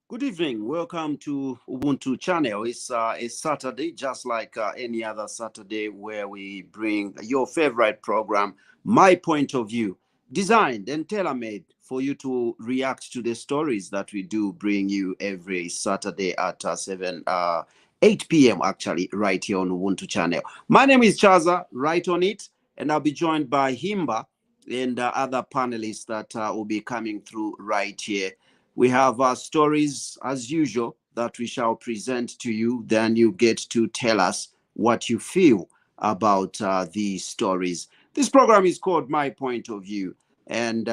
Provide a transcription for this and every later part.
Good evening. Welcome to Ubuntu channel. It's a Saturday, just like any other Saturday, where we bring your favorite program, My Point of View, designed and tailor-made for you to react to the stories that we do bring you every Saturday at 8 p.m. actually, right here on Ubuntu channel. My name is Chaza, right on it, and I'll be joined by Himba and other panelists that will be coming through right here. We have stories, as usual, that we shall present to you. Then you get to tell us what you feel about these stories. This program is called My Point of View. And,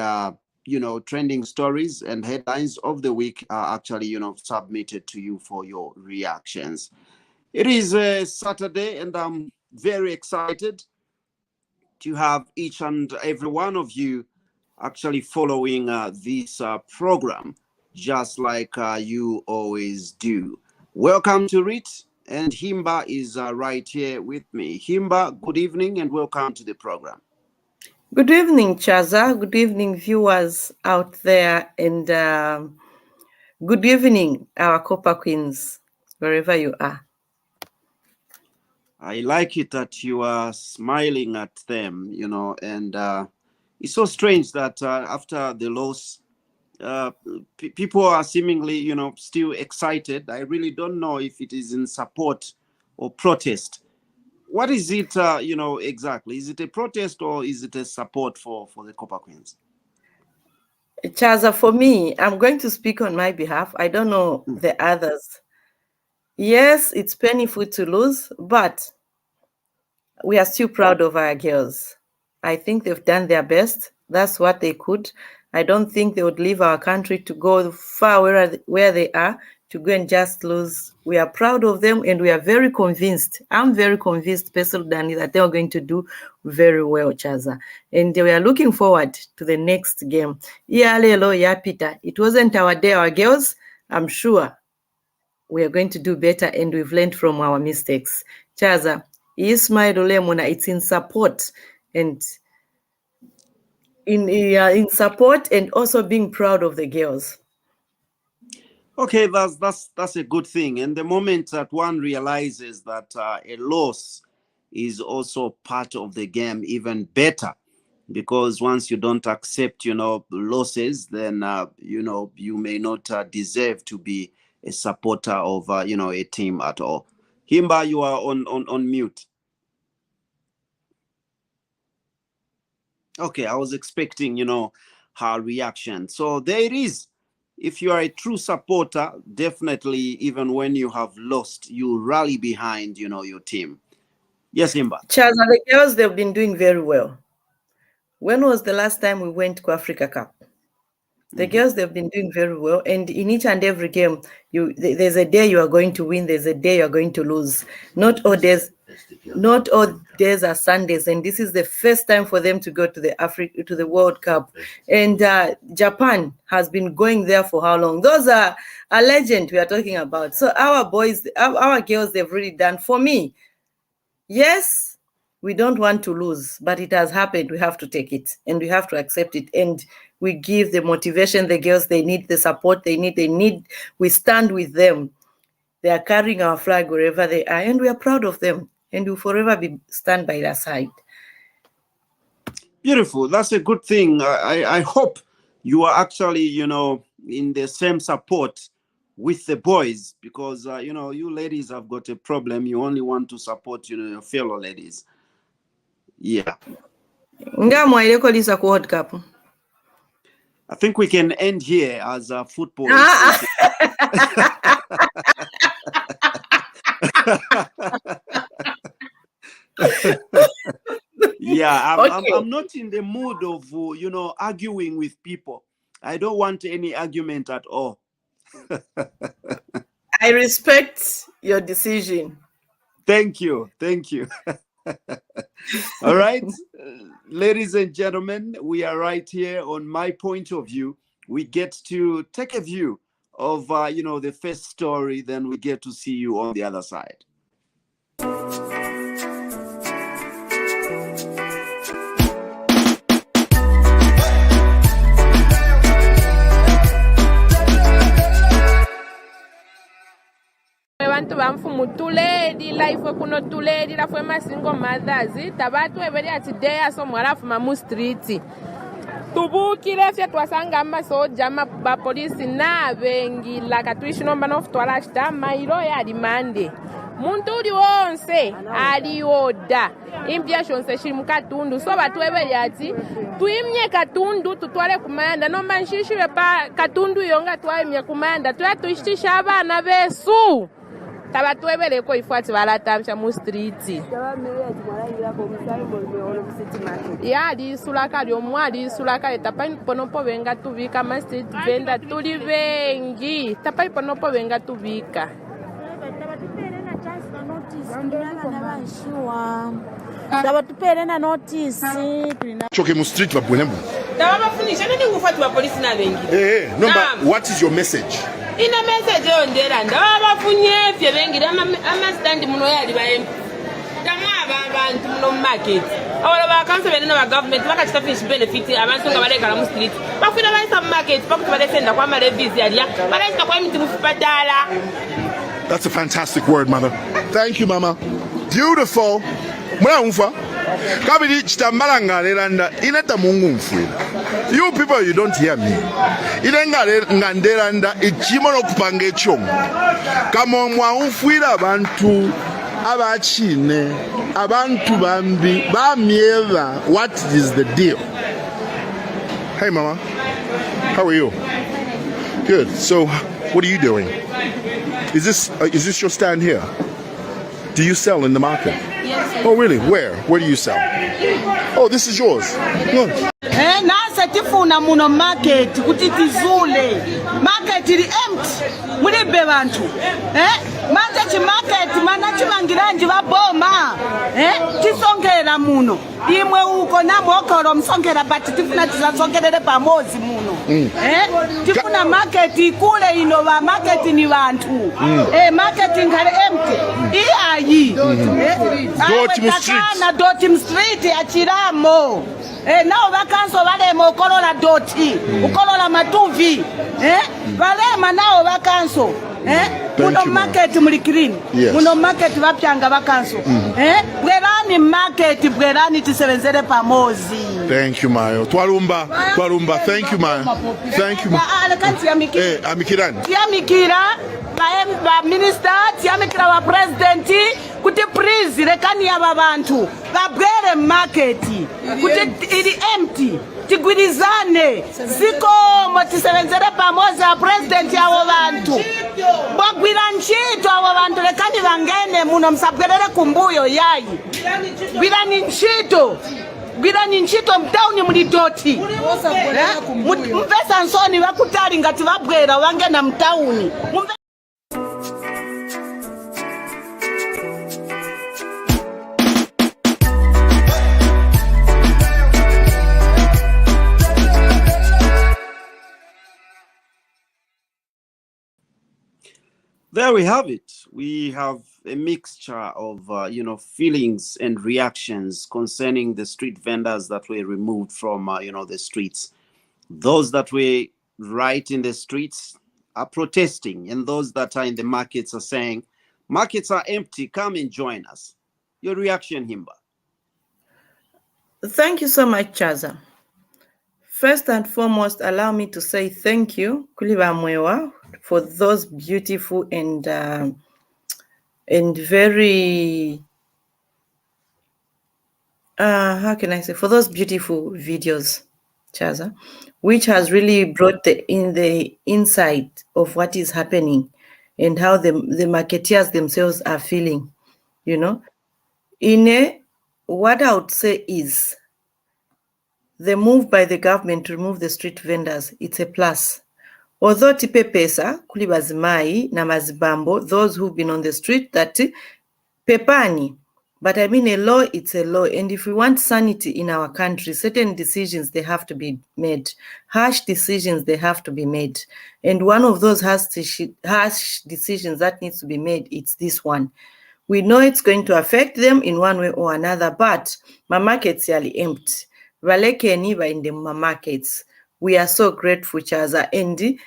trending stories and headlines of the week are actually, submitted to you for your reactions. It is a Saturday, and I'm very excited to have each and every one of you actually following this program, just like you always do. Welcome to it, and Himba is right here with me. Himba, good evening and welcome to the program. Good evening, Chaza. Good evening, viewers out there, and good evening, our Copper Queens, wherever you are. I like it that you are smiling at them, and it's so strange that after the loss, people are seemingly, still excited. I really don't know if it is in support or protest. What is it, exactly? Is it a protest or is it a support for the Copper Queens? Chaza, for me, I'm going to speak on my behalf. I don't know the others. Yes, it's painful to lose, but we are still proud of our girls. I think they've done their best. That's what they could. I don't think they would leave our country to go far where they are to go and just lose. We are proud of them, and we are very convinced. I'm very convinced, personally, Danny, that they are going to do very well, Chaza. And we are looking forward to the next game. Peter. It wasn't our day, our girls. I'm sure we are going to do better, and we've learned from our mistakes. Chaza, Ismail Olemona, it's in support and in support and also being proud of the girls. Okay, that's a good thing. And the moment that one realizes that a loss is also part of the game, even better, because once you don't accept, losses, then you may not deserve to be a supporter of a team at all. Himba, you are on mute. Okay, I was expecting, her reaction. So there it is. If you are a true supporter, definitely, even when you have lost, you rally behind, your team. Yes, Himba. Chaza, the girls, they've been doing very well. When was the last time we went to Africa Cup? The girls, they've been doing very well. And in each and every game, there's a day you are going to win, there's a day you are going to lose. Not all days are Sundays. And this is the first time for them to go to the World Cup. And Japan has been going there for how long? Those are a legend we are talking about. So our boys, our girls, they've really done. For me, yes, we don't want to lose, but it has happened. We have to take it and we have to accept it. And we give the motivation the girls, they need the support they need. We stand with them. They are carrying our flag wherever they are, and we are proud of them. And we'll forever stand by their side. Beautiful. That's a good thing. I hope you are actually, in the same support with the boys, because, you ladies have got a problem. You only want to support, your fellow ladies. Yeah. World Cup. I think we can end here as a football. Yeah, I'm not in the mood of, arguing with people. I don't want any argument at all. I respect your decision. Thank you. All right, ladies and gentlemen, we are right here on My Point of View. We get to take a view of, the first story, then we get to see you on the other side. mutuledi life kuno tuledi la fwe masingo madazi tabatu ebeli ati deya so mwarafu mamu street tubukile fye twasanga amasoja ba polisi na bengi la katuishi nomba nofutwala chita mailo ya dimande muntu uli wonse alioda impya shonse shiri mukatundu so batu ebeli ati tuimye katundu tutwale kumanda nomba nshishire pa katundu yonga twaimye kumanda tuyatuishisha abana besu tabatu ebele ko ifuati balatamsha mu street ya di sulaka lyo mwali sulaka etapa ponopo benga tubika ma street venda tuli bengi tapa ponopo benga tubika Tabatupere na notice choke mu street babwenembu tabafunisha nini kufuati ba polisi na bengi what is your message? ina message ondera ndabafunye fye bengi ama stand muno yali bayembu tamwa abantu muno market awala ba council bene ba government bakachita finish benefit abantu nga baleka mu street bafuna bayisa mu market bakuti balesenda kwa malevizi aliya balesenda kwa miti mufipatala. That's a fantastic word, mother. Thank you, mama. Beautiful. Mwanfa kabiri chitambala ngalelanda ineta mungu mfuila. You people, you don't hear me. Ine ngandelanda ichimono kupanga echongo kama mwanfuila abantu abachine abantu bambi bamieva. What is the deal? Hey mama, how are you? Good. So what are you doing? Is this your stand here? Do you sell in the market? Yes. Oh really? Where do you sell? Oh, this is yours. Good. nasa tifuna muno market kuti tizule market ili empty mulibe bantu manje chi market mana chimangiranji baboma tisongera muno imwe uko na mokoro msongera but tifuna tizasongerere pamozi muno tifuna market ikule ino ba market ni bantu market ngale empty iyayi Dotim Street achiramo nao vakanso valema ukolola doti ukolola matuvi valema nao vakanso muno market muli clean muno market vapyanga vakanso bwerani market bwerani tisebenzere pamozi. Thank you Mayo. Twalumba. Thank you Mayo. Thank you. Amikirani. Tiamikira ba minister tiamikira wa president kuti please rekani aba bantu babwere market kuti ili empty tigwirizane ziko motisebenzere pamoja president yawo bantu bagwira ntchito abo bantu rekani bangene muno msabwerere kumbuyo yayi gwirani ntchito mtauni muli doti mvesa nsoni bakutali ngati babwera wangena mtauni. There we have it. We have a mixture of, feelings and reactions concerning the street vendors that were removed from, the streets. Those that were right in the streets are protesting, and those that are in the markets are saying, markets are empty, come and join us. Your reaction, Himba? Thank you so much, Chaza. First and foremost, allow me to say thank you, Kuliba Mwewa, for those beautiful and very how can I say, for those beautiful videos, Chaza, which has really brought the insight of what is happening and how the marketeers themselves are feeling. What I would say is the move by the government to remove the street vendors, it's a plus. Although tipe pesa kuli bazimai na mazibambo, those who've been on the street, that pepani. But I mean, a law, it's a law. And if we want sanity in our country, certain decisions, they have to be made. Harsh decisions, they have to be made. And one of those harsh decisions that needs to be made, it's this one. We know it's going to affect them in one way or another, but my markets are empty. Valeke niba in the markets. We are so grateful, Chaza. And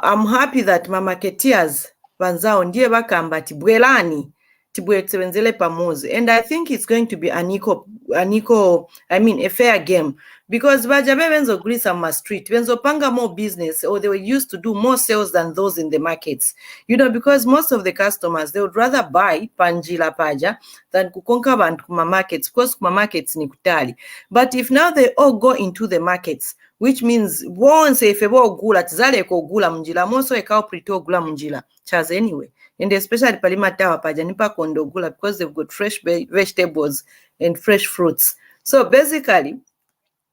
I'm happy that my marketeers, vanzao ndiye vakamba tibwelani tibwetsevenzele pamozi. And I think it's going to be a fair game, because vaja vevenzogulisa ma street venzopanga more business, or they were used to do more sales than those in the markets, because most of the customers, they would rather buy panjila paja than kukonka vantu kuma markets, because kuma markets ni kutali. But if now they all go into the markets, which means once if ogula tizale ogula munjila moso ekao prito ogula munjila chaza anyway. And especially Palimatawa Pajanipa Kondogula, because they've got fresh vegetables and fresh fruits. So basically,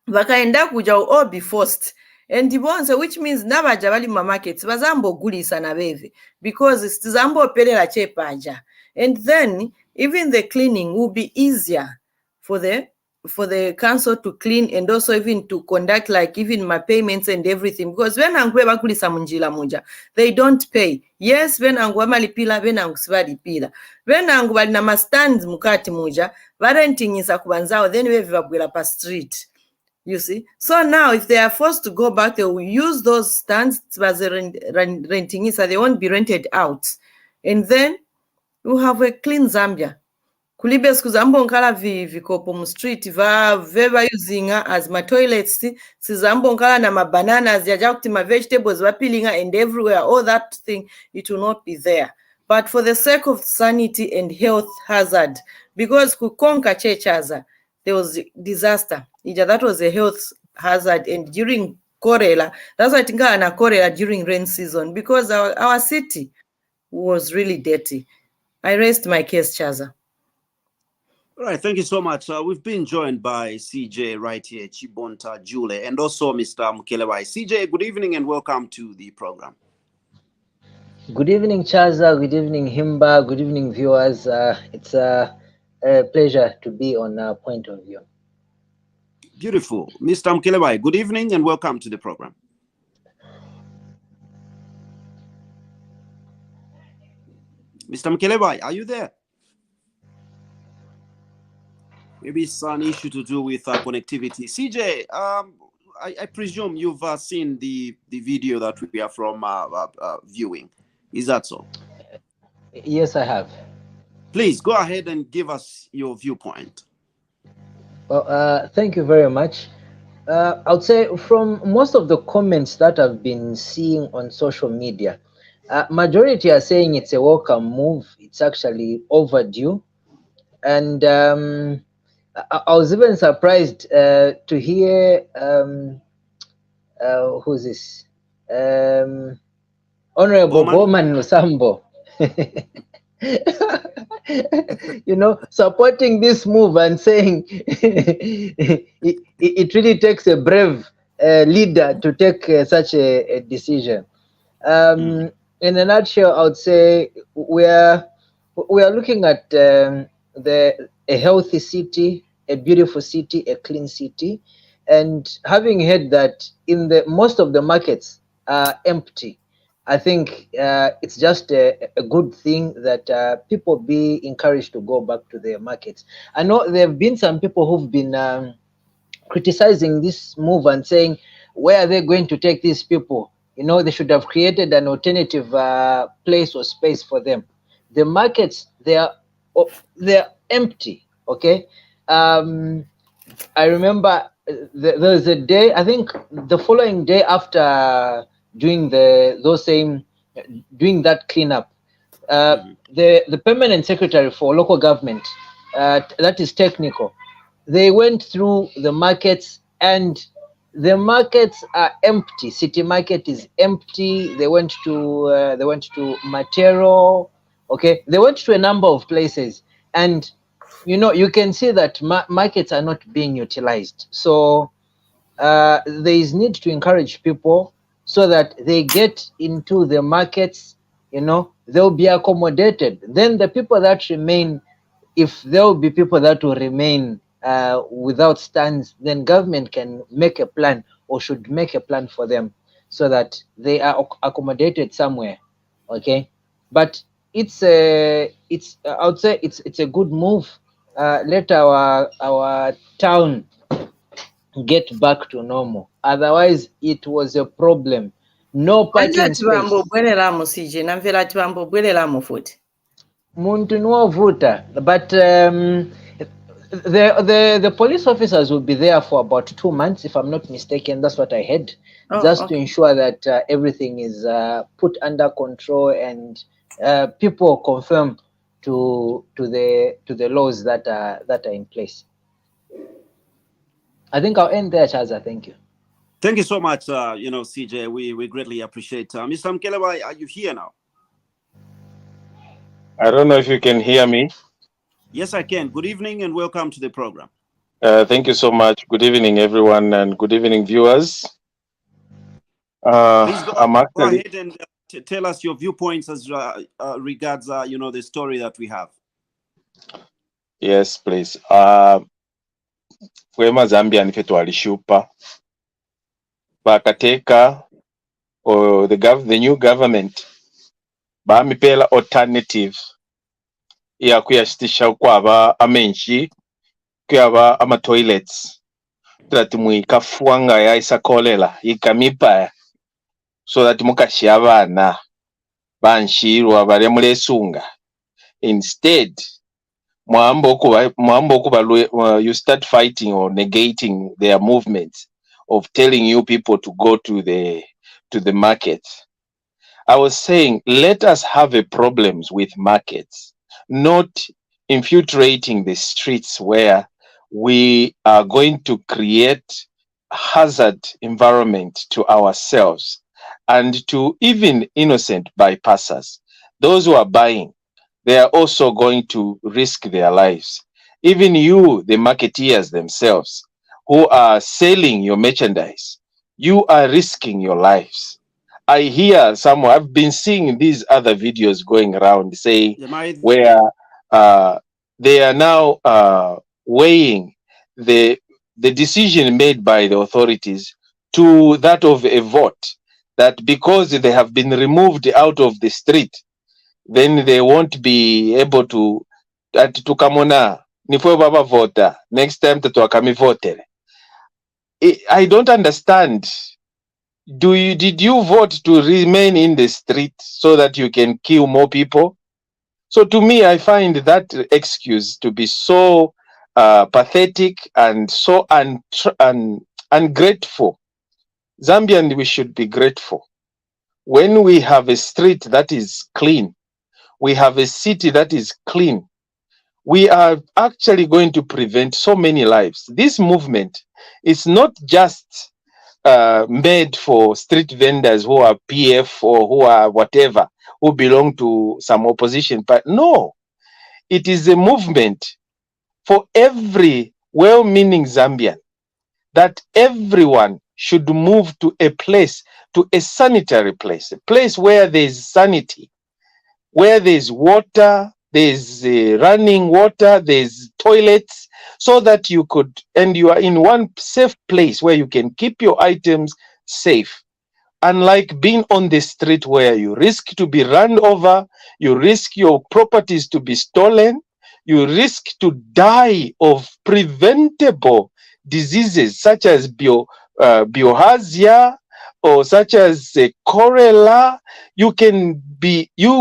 vakaenda kuja all be forced. And the which means nava javali ma markets, vazambo guli sana beve, because it's zambo pelela chepaja. And then even the cleaning will be easier for the council to clean, and also even to conduct like even my payments and everything, because when angweba kulisa munjila munja, they don't pay. Yes, when angwama lipila, when angusivadi pila, when angwali na stands mukati muja, varentingisa kubanzao, then we vibabwela pa street. You see, so now if they are forced to go back, they will use those stands as renting, so they won't be rented out, and then we'll have a clean Zambia. Kulibe siku zambo nkala vikopo mu street veva using as my toilets, si zambo nkala na ma bananas yaja kuti ma vegetables vapilinga and everywhere, all that thing, it will not be there. But for the sake of sanity and health hazard, because kukonka chechaza, there was disaster. That was a health hazard, and during Korela, that's why I think na Korela during rain season, because our city was really dirty. I rest my case, Chaza. All right, thank you so much. We've been joined by CJ right here, Chibonta Jule, and also Mr. Mukelebai. CJ, good evening and welcome to the program. Good evening, Chaza. Good evening, Himba. Good evening, viewers. It's a pleasure to be on Point of View. Beautiful. Mr. Mukelebai, good evening and welcome to the program. Mr. Mukelebai, are you there? Maybe it's an issue to do with connectivity. CJ, I presume you've seen the video that we are from viewing. Is that so? Yes, I have. Please go ahead and give us your viewpoint. Well, thank you very much. I would say from most of the comments that I've been seeing on social media, majority are saying it's a welcome move. It's actually overdue. And I was even surprised to hear who's this? Honorable Bowman Lusambo. Supporting this move and saying it really takes a brave leader to take such a decision. In a nutshell, I would say we are looking at a healthy city, a beautiful city, a clean city, and having heard that in most of the markets are empty, I think it's just a good thing that people be encouraged to go back to their markets. I know there have been some people who've been criticizing this move and saying, where are they going to take these people? They should have created an alternative place or space for them. The markets, they're empty, okay? I remember there was a day, I think the following day after doing that cleanup, the permanent secretary for local government, that is technical, they went through the markets and the markets are empty. City market is empty. They went to Matero, okay? They went to a number of places, and you can see that markets are not being utilized. So there is need to encourage people so that they get into the markets, they'll be accommodated. Then the people that remain, if there will be people that will remain without stands, then government can make a plan or should make a plan for them so that they are accommodated somewhere, okay? But I would say it's a good move. Let our town get back to normal. Otherwise, it was a problem. no parking Anja space. tibambo bwelelamo CJ namvera tibambo bwelelamo futi. Muntu nuovuta, but the police officers will be there for about 2 months, if I'm not mistaken. That's what I heard, just to ensure that everything is put under control and people conform to the laws that are in place. I think I'll end there, Chaza. Thank you. Thank you so much, CJ. We greatly appreciate. Mr. Mkelewa, are you here now? I don't know if you can hear me. Yes, I can. Good evening and welcome to the program. Thank you so much. Good evening, everyone, and good evening, viewers. Please go I'm actually ahead and tell us your viewpoints as regards, the story that we have. yes, please. Wema Zambia nife twalishupa bakateka the new government bamipela alternative ya kuyashitisha kwaba amenshi kuyaba ama toilets that mwikafuanga ya isakolela ikamipa so that mukashi abana banshirwa bari mulesunga. Instead you start fighting or negating their movements of telling you people to go to the market. I was saying, let us have a problems with markets, not infiltrating the streets where we are going to create hazard environment to ourselves and to even innocent bypassers. Those who are buying, they are also going to risk their lives. Even you, the marketeers themselves, who are selling your merchandise, you are risking your lives. I hear I've been seeing these other videos going around saying where they are now weighing the decision made by the authorities to that of a vote, that because they have been removed out of the street, then they won't be able to come on nifwe baba voter next time tatuakami voter. I don't understand. Did you vote to remain in the street so that you can kill more people? So to me, I find that excuse to be so pathetic and so ungrateful. Zambian, we should be grateful. When we have a street that is clean, we have a city that is clean, we are actually going to prevent so many lives. This movement is not just made for street vendors who are PF or who are whatever, who belong to some opposition party. No, it is a movement for every well-meaning Zambian, that everyone should move to a place, to a sanitary place, a place where there is sanity, where there is water, there is running water, there is toilets, so that you are in one safe place where you can keep your items safe. Unlike being on the street where you risk to be run over, you risk your properties to be stolen, you risk to die of preventable diseases such as bilharzia or such as cholera. You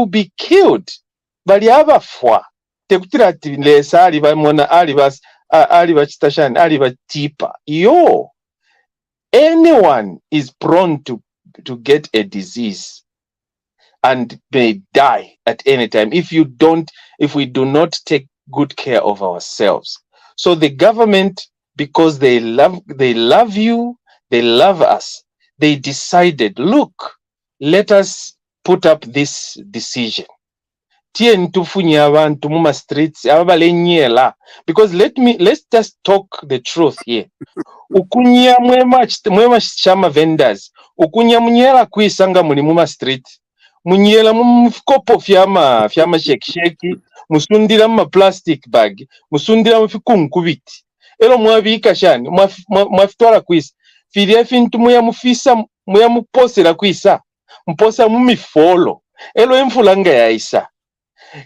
be killed. Bali abafwa tekutira ati lesa alibamona alibatipa. Yo, anyone is prone to get a disease and may die at any time if we do not take good care of ourselves. So the government, because they love you, they love us, they decided, look, let us put up this decision. Tufunya abantu mu streets abalenyela, because let's just talk the truth here. Ukunya mwema chama vendors, ukunya munyela kuisanga muli mu street, munyela mu kopo fyama shake musundira mu plastic bag, musundira mu fikunkubiti. Elo mwabika shani mwafitwala kwisa filie fintu muya muposera kwisa mposa mu mifolo. Elo emfulanga ya isa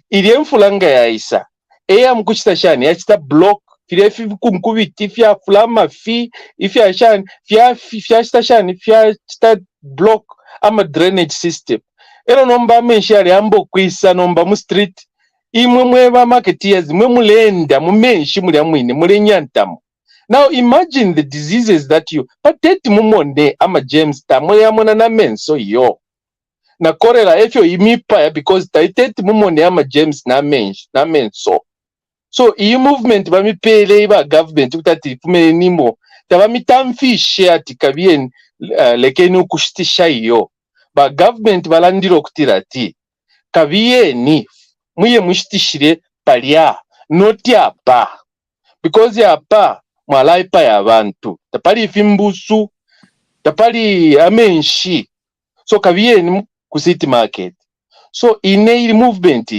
ili emfulanga ya isa eya mkuchita shani yachita block filie fikunkubiti fya flama ifya shani fya chita shani fya chita block ama drainage system ero nomba menshi ali ambo kwisa nomba mu street imwe mweba marketeers mwe mulenda mu menshi muli amwine muli nyantamu. Now imagine the diseases that you pateti mumonde ama James tamwe yamona na menso yo na korela efyo imipa because taiteti mumonde ama James na menso. So iyi movement bamipele iba government utati fumene nimo tabamitamfishe ati kabien lekeni ukushitisha iyo ba government balandiro kutirati kabieni muye mushitishire palya noti apa because apa mwalaipa ya bantu tapali ifimbusu tapali amenshi so kabieni ku city market. So ine movement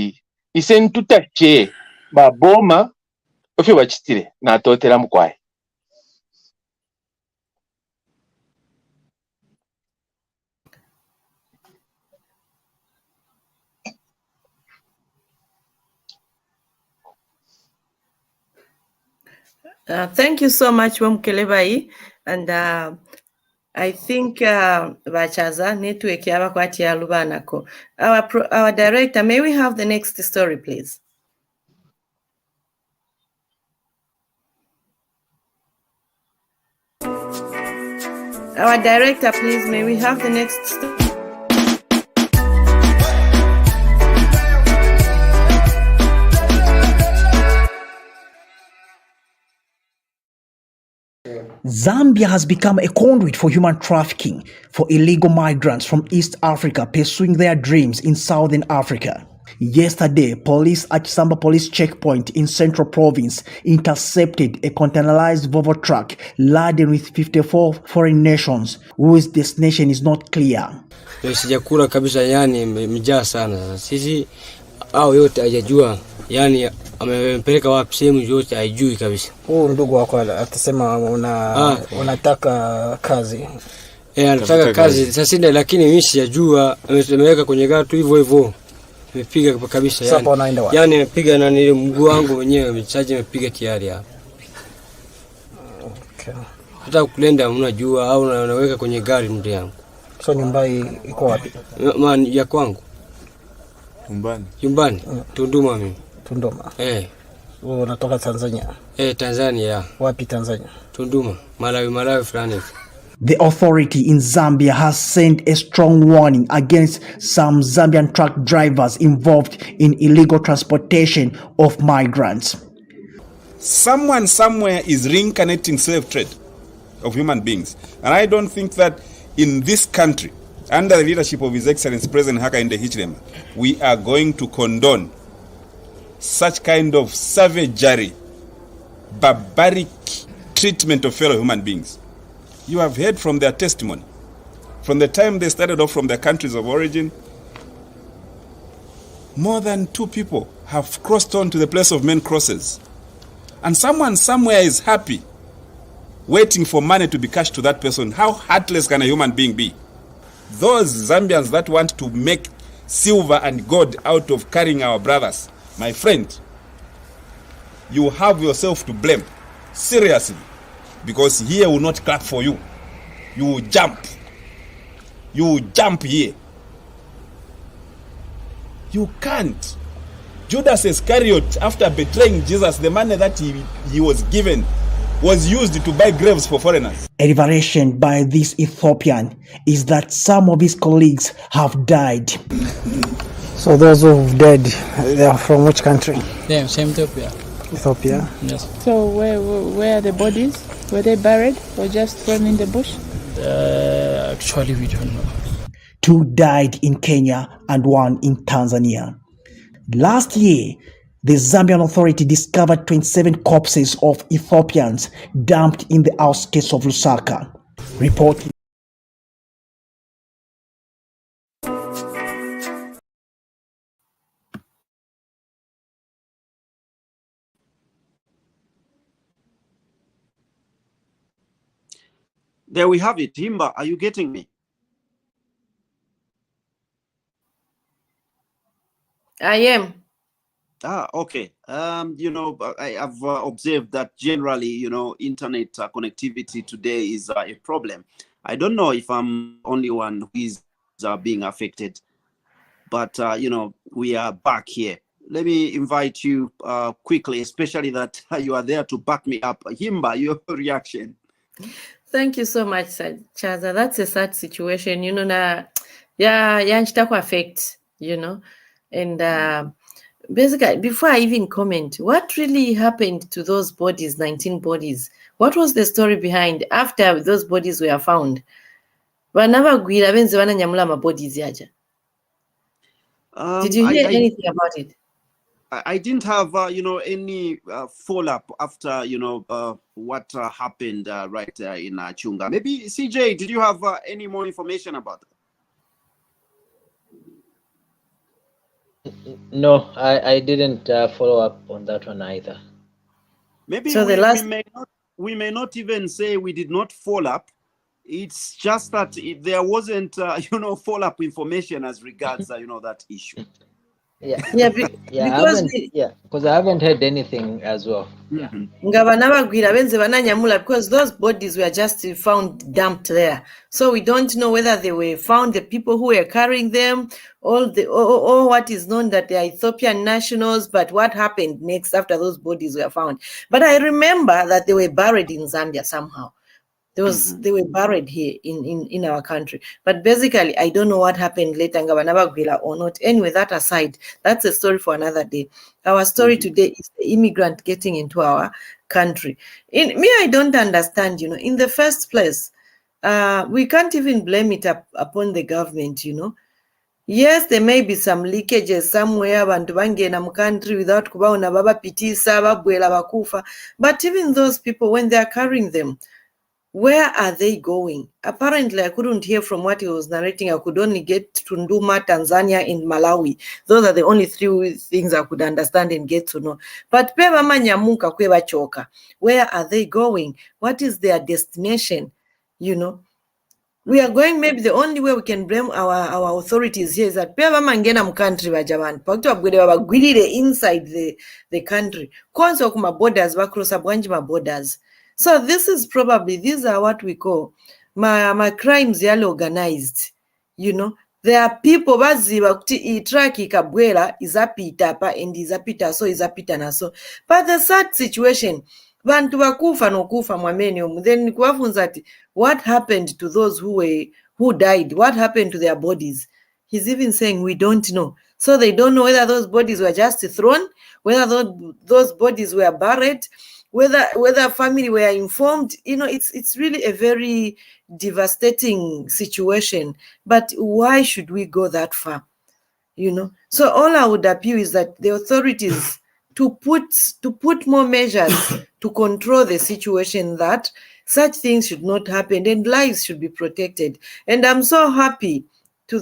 isentutache baboma ofyo bachitire na totera mukwaye. Thank you so much, Wamukelebai. And I think Bachaza network yabakwati ya lubanako. Our director, may we have the next story, please? Our director, please, may we have the next story? Zambia has become a conduit for human trafficking for illegal migrants from East Africa pursuing their dreams in Southern Africa. Yesterday, police at Samba Police Checkpoint in Central Province intercepted a containerized Volvo truck laden with 54 foreign nations whose destination is not clear. Sijakula kabisa, yani mjaa sana. Sisi au yote hajajua, yani amepeleka wapi sehemu yote haijui kabisa. Ndugu wako atasema unataka kazi. Anataka kazi sasa ndio, lakini mimi sijajua, ameweka kwenye gari tu hivyo hivyo. Nimepiga kabisa yani. Sasa unaenda wapi? Yani nimepiga na nile mguu wangu mwenyewe mchaji nimepiga tayari hapa. Okay. Hata kulenda unajua au unaweka kwenye gari mtu yangu. So nyumba iko wapi? Ya kwangu. Nyumbani. Tunduma mimi. Tunduma. Unatoka Tanzania? Tanzania. Wapi Tanzania? Tunduma. Malawi fulani. The authority in Zambia has sent a strong warning against some Zambian truck drivers involved in illegal transportation of migrants. Someone somewhere is reincarnating slave trade of human beings. And I don't think that in this country, under the leadership of His Excellency President Hakainde Hichilema, we are going to condone such kind of savagery, barbaric treatment of fellow human beings. You have heard from their testimony. From the time they started off from their countries of origin, more than 2 people have crossed on to the place of men crosses. And someone somewhere is happy, waiting for money to be cashed to that person. How heartless can a human being be? Those Zambians that want to make silver and gold out of carrying our brothers, my friend, you have yourself to blame. Seriously. Because here will not clap for you. You will jump. You will jump here. You can't. Judas Iscariot, after betraying Jesus, the money that he was given was used to buy graves for foreigners. A revelation by this Ethiopian is that some of his colleagues have died. So those who've died, they are from which country? Yeah, same Ethiopia. Ethiopia? Yes. So where are the bodies? Were they buried or just thrown in the bush? Actually, we don't know. 2 died in Kenya and 1 in Tanzania. Last year, the Zambian authority discovered 27 corpses of Ethiopians dumped in the outskirts of Lusaka. Reporting. There we have it. Himba, are you getting me? I am. Okay. I have observed that generally, internet connectivity today is a problem. I don't know if I'm only one who is are being affected. But we are back here. Let me invite you quickly, especially that you are there to back me up. Himba, your reaction. Thank you so much, Chaza. That's a sad situation, yanchita affect, and basically, before I even comment, what really happened to those bodies, 19 bodies? What was the story behind after those bodies were found? Vanavagwira benze vananyamula mabodies yaja. Did you hear anything about it? I didn't have, any follow-up after, what happened right in Chunga. Maybe, CJ, did you have any more information about it? No, I didn't follow up on that one either. Maybe so we may not even say we did not follow up. It's just that there wasn't, follow-up information as regards, that issue. Because I haven't heard anything as well. Because those bodies were just found dumped there, so we don't know whether they were found, the people who were carrying them, or what is known that they are Ethiopian nationals. But what happened next after those bodies were found? But I remember that they were buried in Zambia somehow. They were buried here in our country. But basically, I don't know what happened later, or not. Anyway, that aside, that's a story for another day. Our story today is the immigrant getting into our country. I don't understand, in the first place, we can't even blame it upon the government, Yes, there may be some leakages somewhere, abantu bangena mu country without kubaona babapitisa babwela bakufa. But even those people, when they are carrying them, where are they going? Apparently, I couldn't hear from what he was narrating. I could only get to Nduma, Tanzania, and Malawi. Those are the only three things I could understand and get to know. But where are they going? What is their destination? We are going, maybe the only way we can blame our authorities here is that mangena mu country bajaban inside the country. Konso kuma borders bakrosa bwanjima borders. So these are what we call my crimes yali organized. There are people baziba kuti track ikabwela izapita apa and izapita naso. But the sad situation, bantu bakufa nokufa mwamene, then kuwafunza ati what happened to those who died? What happened to their bodies? He's even saying we don't know. So they don't know whether those bodies were just thrown, whether those bodies were buried, whether family were informed. It's really a very devastating situation. But why should we go that far? So all I would appeal is that the authorities to put more measures to control the situation, that such things should not happen and lives should be protected. And I'm so happy to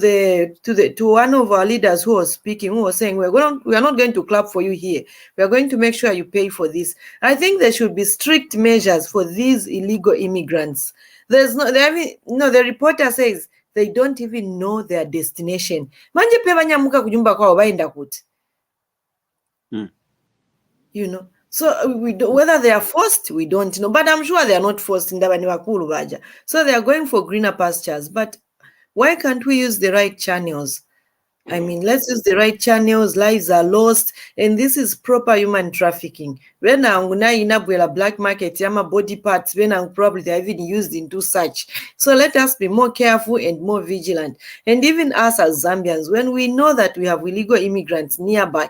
one of our leaders who was speaking, who was saying, we are not going to clap for you here. We are going to make sure you pay for this. I think there should be strict measures for these illegal immigrants. The reporter says they don't even know their destination. Manje pe banyamuka kujumba kwao baenda kuti. So whether they are forced, we don't know. But I'm sure they are not forced. So they are going for greener pastures. But why can't we use the right channels? I mean, let's use the right channels. Lives are lost, and this is proper human trafficking. When a black market, yama body parts, when probably they are even used into such. So let us be more careful and more vigilant. And even us as Zambians, when we know that we have illegal immigrants nearby,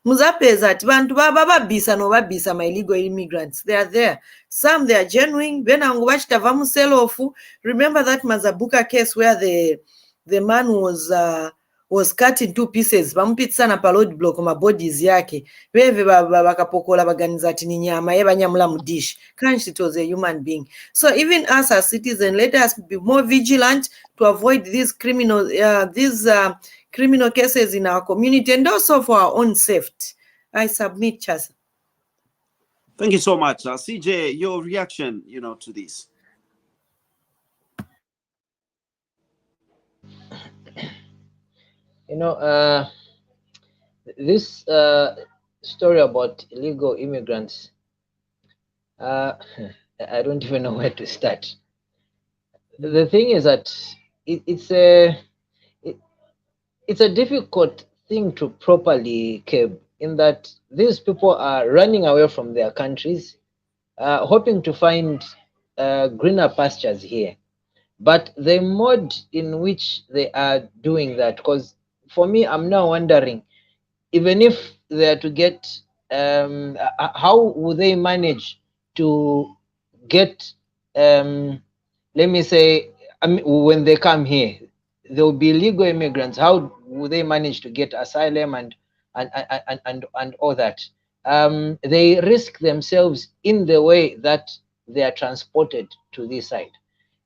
muzapeza ati bantu bababisa no babisa my illegal immigrants. They are there. Some they are genuine. Remember that Mazabuka case where the man was cut in two pieces. Bampitsa na palod block ma bodies yake. Weve bakapokola baganiza ati ni nyama yeba nyamula mudish. Kanshi it was a human being. So even us as citizens, let us be more vigilant to avoid these criminal cases in our community and also for our own safety. I submit, Chasa. Thank you so much. CJ, your reaction, to this. This story about illegal immigrants, I don't even know where to start. the thing is that it's a it's a difficult thing to properly curb, in that these people are running away from their countries, hoping to find greener pastures here. But the mode in which they are doing that, because for me, I'm now wondering, even if they are to get, how will they manage to get, let me say, when they come here, there will be legal immigrants. How will they manage to get asylum and all that? They risk themselves in the way that they are transported to this side.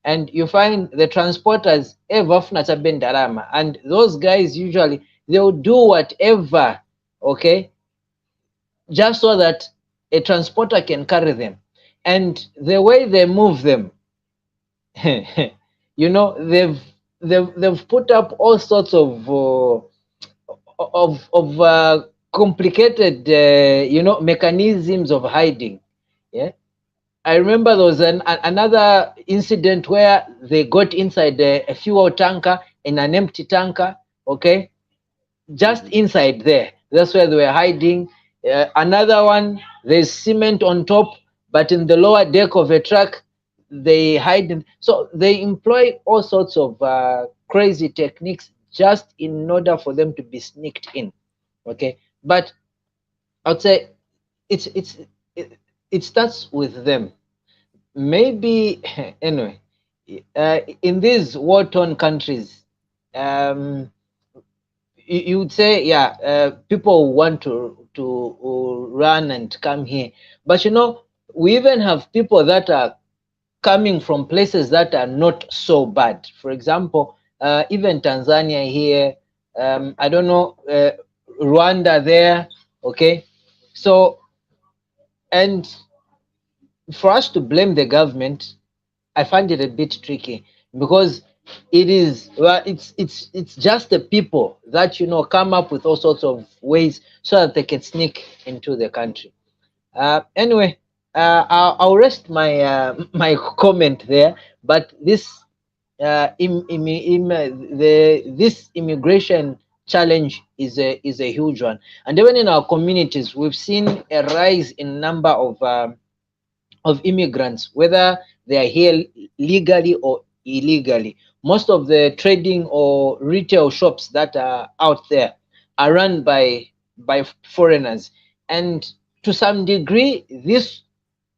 And you find the transporters, and those guys usually, they'll do whatever, okay, just so that a transporter can carry them. And the way they move them, you know, they've put up all sorts of complicated, you know, mechanisms of hiding. Yeah, I remember there was another incident where they got inside a fuel tanker, in an empty tanker. Okay, just inside there. That's where they were hiding. Another one, there's cement on top, but in the lower deck of a truck, they hide. So they employ all sorts of crazy techniques just in order for them to be sneaked in. Okay, but I'd say it starts with them. Maybe anyway, in these war-torn countries, you would say, yeah, people want to run and come here, but you know, we even have people that are coming from places that are not so bad. For example, even Tanzania here, I don't know, Rwanda there, okay? So, and for us to blame the government, I find it a bit tricky, because it is, well, it's just the people that, you know, come up with all sorts of ways so that they can sneak into the country. Anyway, I'll rest my my comment there. But this this immigration challenge is a huge one, and even in our communities, we've seen a rise in number of immigrants, whether they are here legally or illegally. Most of the trading or retail shops that are out there are run by foreigners, and to some degree, this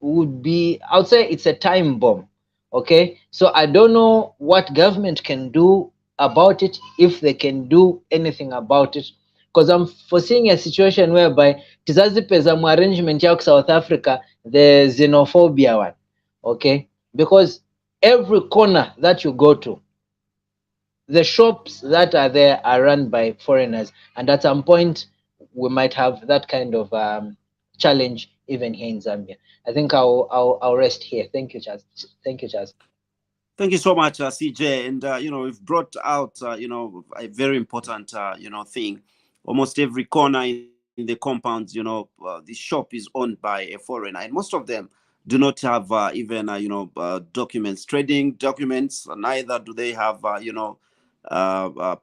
would be, I would say, it's a time bomb. Okay, so I don't know what government can do about it, if they can do anything about it, because I'm foreseeing a situation whereby tizazipezamu arrangement ya South Africa, the xenophobia one. Okay, because every corner that you go to, the shops that are there are run by foreigners, and at some point we might have that kind of challenge even here in Zambia. I think I'll rest here. Thank you, Chaz. Thank you, Chaz. Thank you so much, CJ. And you know, we've brought out you know, a very important you know, thing. Almost every corner in the compounds, you know, the shop is owned by a foreigner, and most of them do not have even you know, documents, trading documents. Neither do they have you know,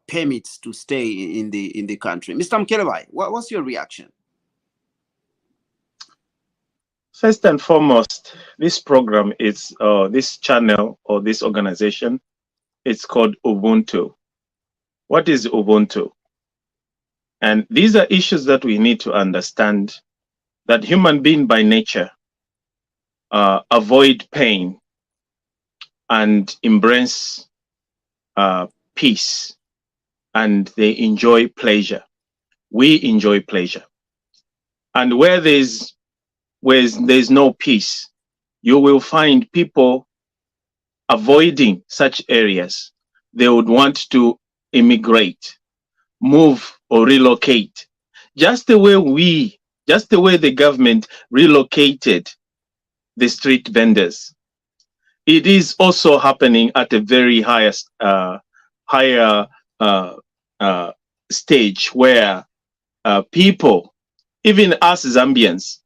permits to stay in the country. Mr. Mkelebai, what's your reaction? First and foremost, this program is this channel or this organization, it's called Ubuntu. What is Ubuntu? And these are issues that we need to understand, that human beings by nature avoid pain and embrace peace, and they enjoy pleasure. We enjoy pleasure. And where there's no peace, you will find people avoiding such areas. They would want to immigrate, move or relocate, just the way the government relocated the street vendors. It is also happening at a very higher stage, where people, even us Zambians,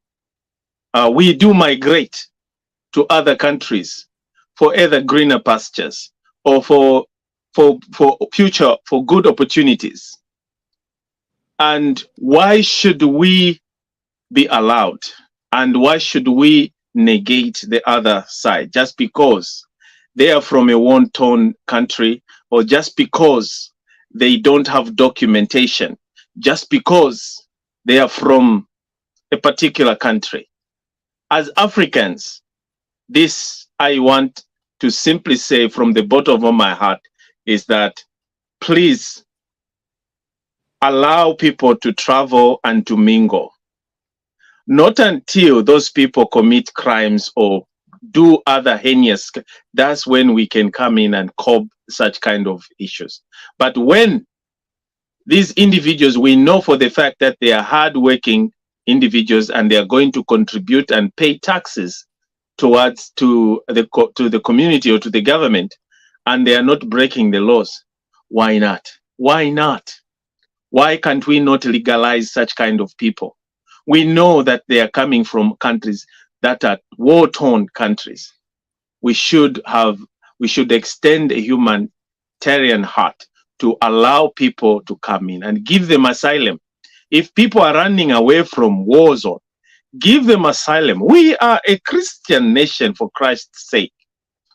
we do migrate to other countries for either greener pastures or for future, for good opportunities. And why should we be allowed? And why should we negate the other side just because they are from a war-torn country, or just because they don't have documentation, just because they are from a particular country? As Africans, this I want to simply say from the bottom of my heart is that please allow people to travel and to mingle. Not until those people commit crimes or do other heinous, that's when we can come in and curb such kind of issues. But when these individuals, we know for the fact that they are hardworking individuals and they are going to contribute and pay taxes towards to the community or to the government, and they are not breaking the laws, why not? Why not? Why can't we not legalize such kind of people? We know that they are coming from countries that are war-torn countries. We should extend a humanitarian heart to allow people to come in and give them asylum. If people are running away from war zone, give them asylum. We are a Christian nation, for Christ's sake.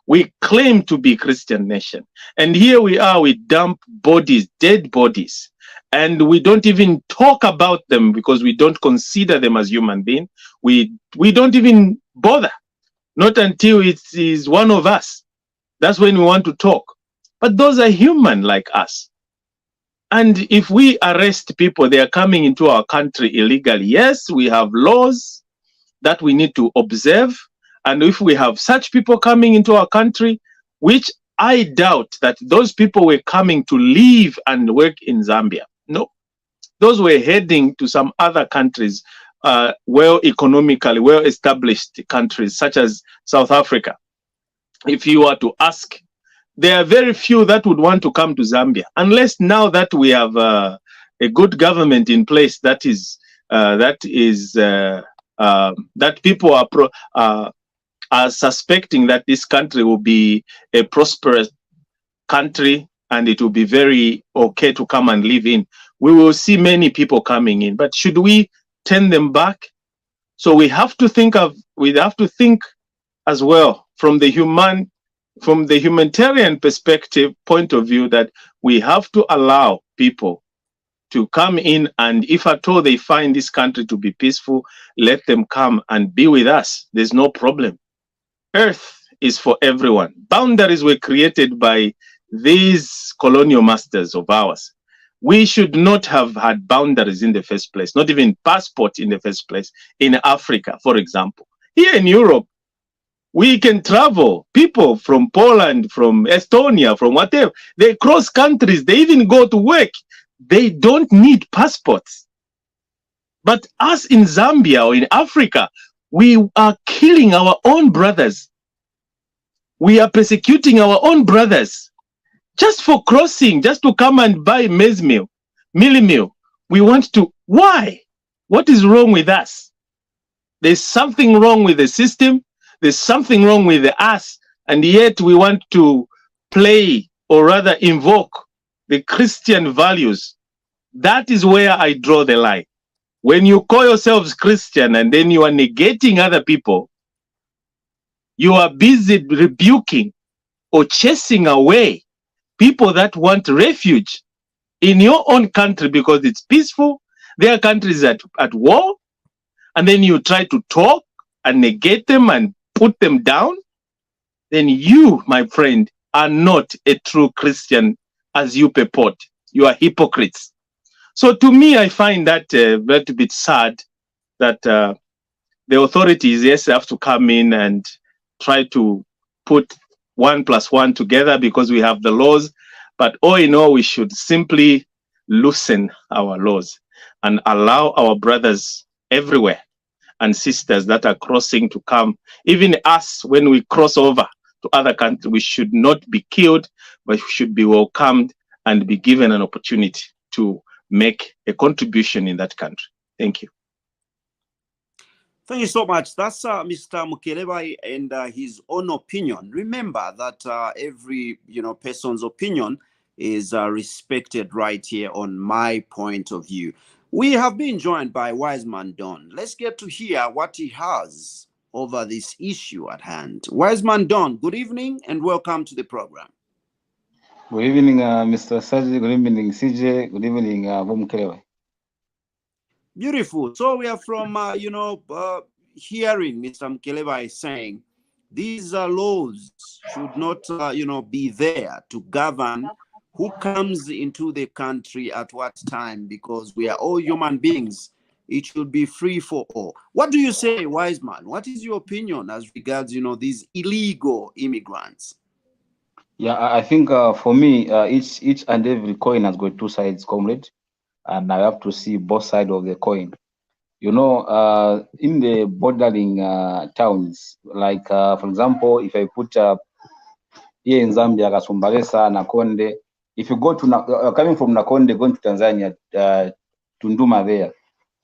We claim to be a Christian nation. And here we are, we dump bodies, dead bodies. And we don't even talk about them because we don't consider them as human beings. We don't even bother. Not until it is one of us. That's when we want to talk. But those are human like us. And if we arrest people, they are coming into our country illegally. Yes, we have laws that we need to observe. And if we have such people coming into our country, which I doubt that those people were coming to live and work in Zambia. No, those were heading to some other countries, economically well-established countries such as South Africa. If you were to ask, there are very few that would want to come to Zambia, unless now that we have a good government in place that people are suspecting that this country will be a prosperous country and it will be very okay to come and live in. We will see many people coming in, but should we turn them back? So we have to think as well from the humanitarian perspective point of view, that we have to allow people to come in, and if at all they find this country to be peaceful, let them come and be with us. There's no problem. Earth is for everyone. Boundaries were created by these colonial masters of ours. We should not have had boundaries in the first place, not even passport in the first place. In Africa, for example, here in Europe, we can travel. People from Poland, from Estonia, from whatever, they cross countries, they even go to work. They don't need passports. But us in Zambia or in Africa, we are killing our own brothers. We are persecuting our own brothers just for crossing, just to come and buy maize meal, mealie meal. We want to, why? What is wrong with us? There's something wrong with the system. There's something wrong with us. And yet we want to play, or rather invoke, the Christian values. That is where I draw the line. When you call yourselves Christian and then you are negating other people, you are busy rebuking or chasing away people that want refuge in your own country because it's peaceful. Their countries are at war, and then you try to talk and negate them and put them down. Then you, my friend, are not a true Christian as you purport. You are hypocrites. So to me, I find that a little bit sad that the authorities, yes, have to come in and try to put 1 + 1 together because we have the laws. But all in all, we should simply loosen our laws and allow our brothers everywhere and sisters that are crossing to come. Even us, when we cross over to other countries, we should not be killed, but we should be welcomed and be given an opportunity to make a contribution in that country. Thank you. Thank you so much. That's Mr. Mukelebai and his own opinion. Remember that every person's opinion is respected right here on My Point of View. We have been joined by Wiseman Don. Let's get to hear what he has over this issue at hand. Wiseman Don, good evening and welcome to the program. Good evening, Mr. Saji. Good evening, CJ. Good evening, Mukelebai. Beautiful. So we are from, hearing Mr. Mukelebai saying these laws should not, be there to govern who comes into the country at what time, because we are all human beings. It should be free for all. What do you say, Wiseman? What is your opinion as regards, these illegal immigrants? Yeah, I think for me, each and every coin has got two sides, comrade, and I have to see both sides of the coin. In the bordering towns, like for example, if I put here in Zambia, Kasumbalesa, Nakonde, if you go to coming from Nakonde going to Tanzania, Tunduma,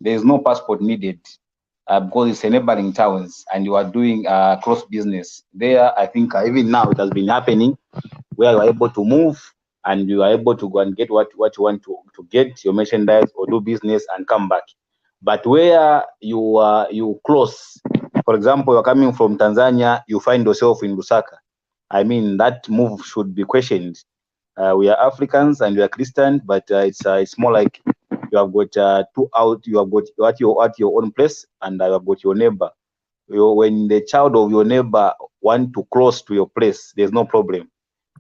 there is no passport needed because it's a neighboring towns, and you are doing cross business there. I think even now it has been happening where you are able to move and you are able to go and get what you want to get, your merchandise or do business and come back. But where you close, for example, you're coming from Tanzania, you find yourself in Lusaka. I mean, that move should be questioned. We are Africans and we are Christian, but it's more like you have got you have got at your own place, and you have got your neighbor. When the child of your neighbor want to cross to your place, there's no problem.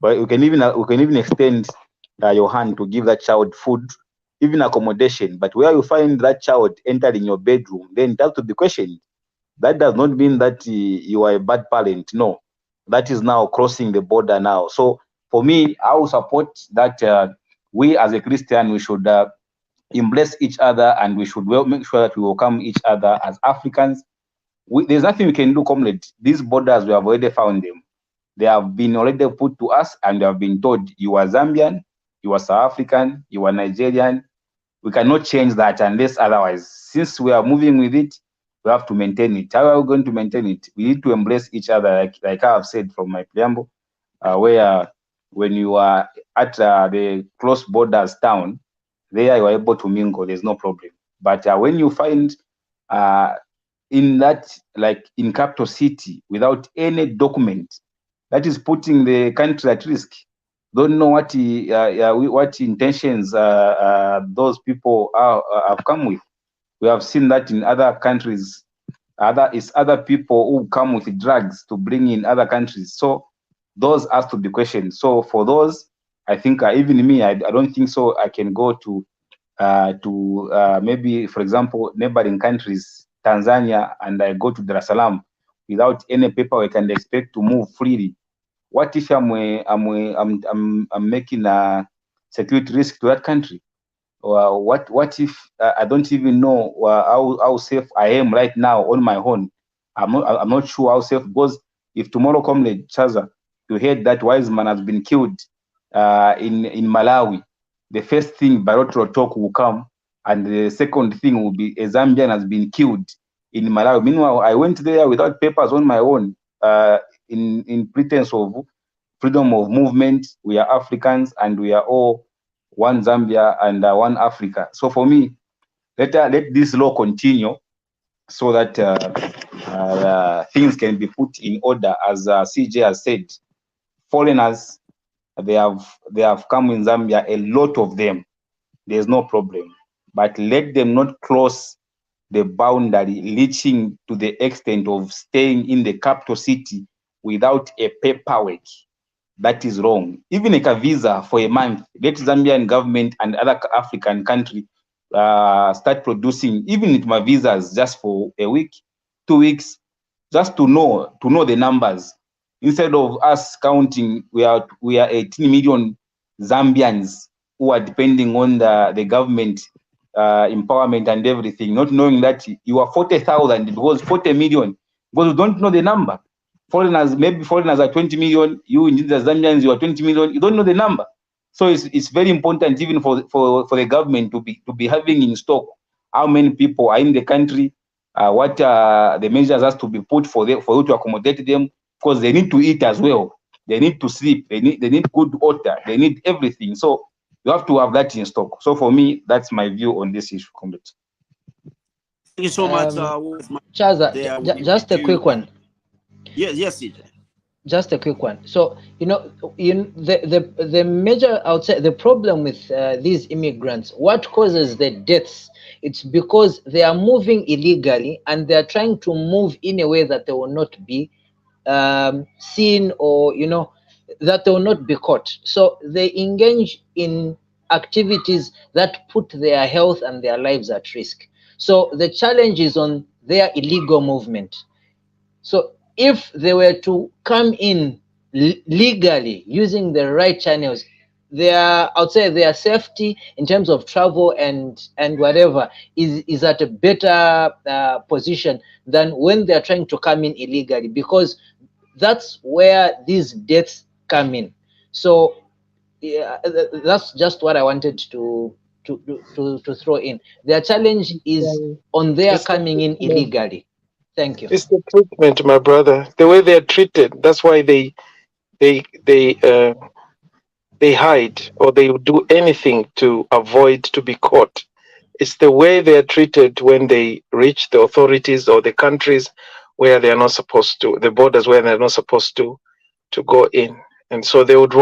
But you can even extend your hand to give that child food, even accommodation. But where you find that child entering your bedroom, then it has to be questioned. That does not mean that you are a bad parent. No, that is now crossing the border now. So for me, I will support that we as a Christian, we should embrace each other, and we should make sure that we welcome each other as Africans. There's nothing we can do, comrade. These borders, we have already found them. They have been already put to us, and we have been told you are Zambian, you are South African, you are Nigerian. We cannot change that unless otherwise. Since we are moving with it, we have to maintain it. How are we going to maintain it? We need to embrace each other, like I have said from my preamble, where when you are at the close borders town, there you are able to mingle, there's no problem. But when you find in that, like in capital city, without any document, that is putting the country at risk. Don't know what intentions those people have come with. We have seen that in other countries. Other people who come with drugs to bring in other countries. So those has to be questioned. So for those, I think even me, I don't think so. I can go to maybe, for example, neighboring countries, Tanzania, and I go to Dar es Salaam without any paperwork and expect to move freely. What if I'm making a security risk to that country? Or what if I don't even know how safe I am right now on my own? I'm not sure how safe, because if tomorrow, comrade Chaza, you heard that Wiseman has been killed in Malawi, the first thing bilateral talk will come, and the second thing will be a Zambian has been killed in Malawi. Meanwhile, I went there without papers on my own, in pretense of freedom of movement. We are Africans and we are all one Zambia and one Africa. So for me, let this law continue so that things can be put in order. As CJ has said, foreigners, they have come in Zambia, a lot of them. There's no problem, but let them not cross the boundary, reaching to the extent of staying in the capital city without a paperwork. That is wrong. Even like a visa for a month, let Zambian government and other African country start producing even with my visas just for a week, 2 weeks, just to know the numbers. Instead of us counting, we are 18 million Zambians who are depending on the government empowerment and everything, not knowing that you are 40,000 because 40 million, because you don't know the number. Maybe foreigners are 20 million, you in the Zambians, you are 20 million, you don't know the number. So it's very important even for the government to be having in stock how many people are in the country, what the measures has to be put for you to accommodate them, because they need to eat as well. They need to sleep. They need good water. They need everything. So you have to have that in stock. So for me, that's my view on this issue, comrade. Thank you so much, Chaza, just a quick one. Yes, CJ. Just a quick one. So, the major, I would say, the problem with these immigrants, what causes the deaths? It's because they are moving illegally and they are trying to move in a way that they will not be seen, or that they will not be caught. So they engage in activities that put their health and their lives at risk. So the challenge is on their illegal movement. So if they were to come in legally using the right channels, I would say their safety in terms of travel and whatever is at a better position than when they're trying to come in illegally, because that's where these deaths come in. So yeah, that's just what I wanted to throw in. Their challenge is on their coming in illegally. Thank you. It's the treatment, my brother. The way they are treated. That's why they hide, or they do anything to avoid to be caught. It's the way they are treated when they reach the authorities or the countries where they are not supposed to, the borders where they're not supposed to go in. And so they would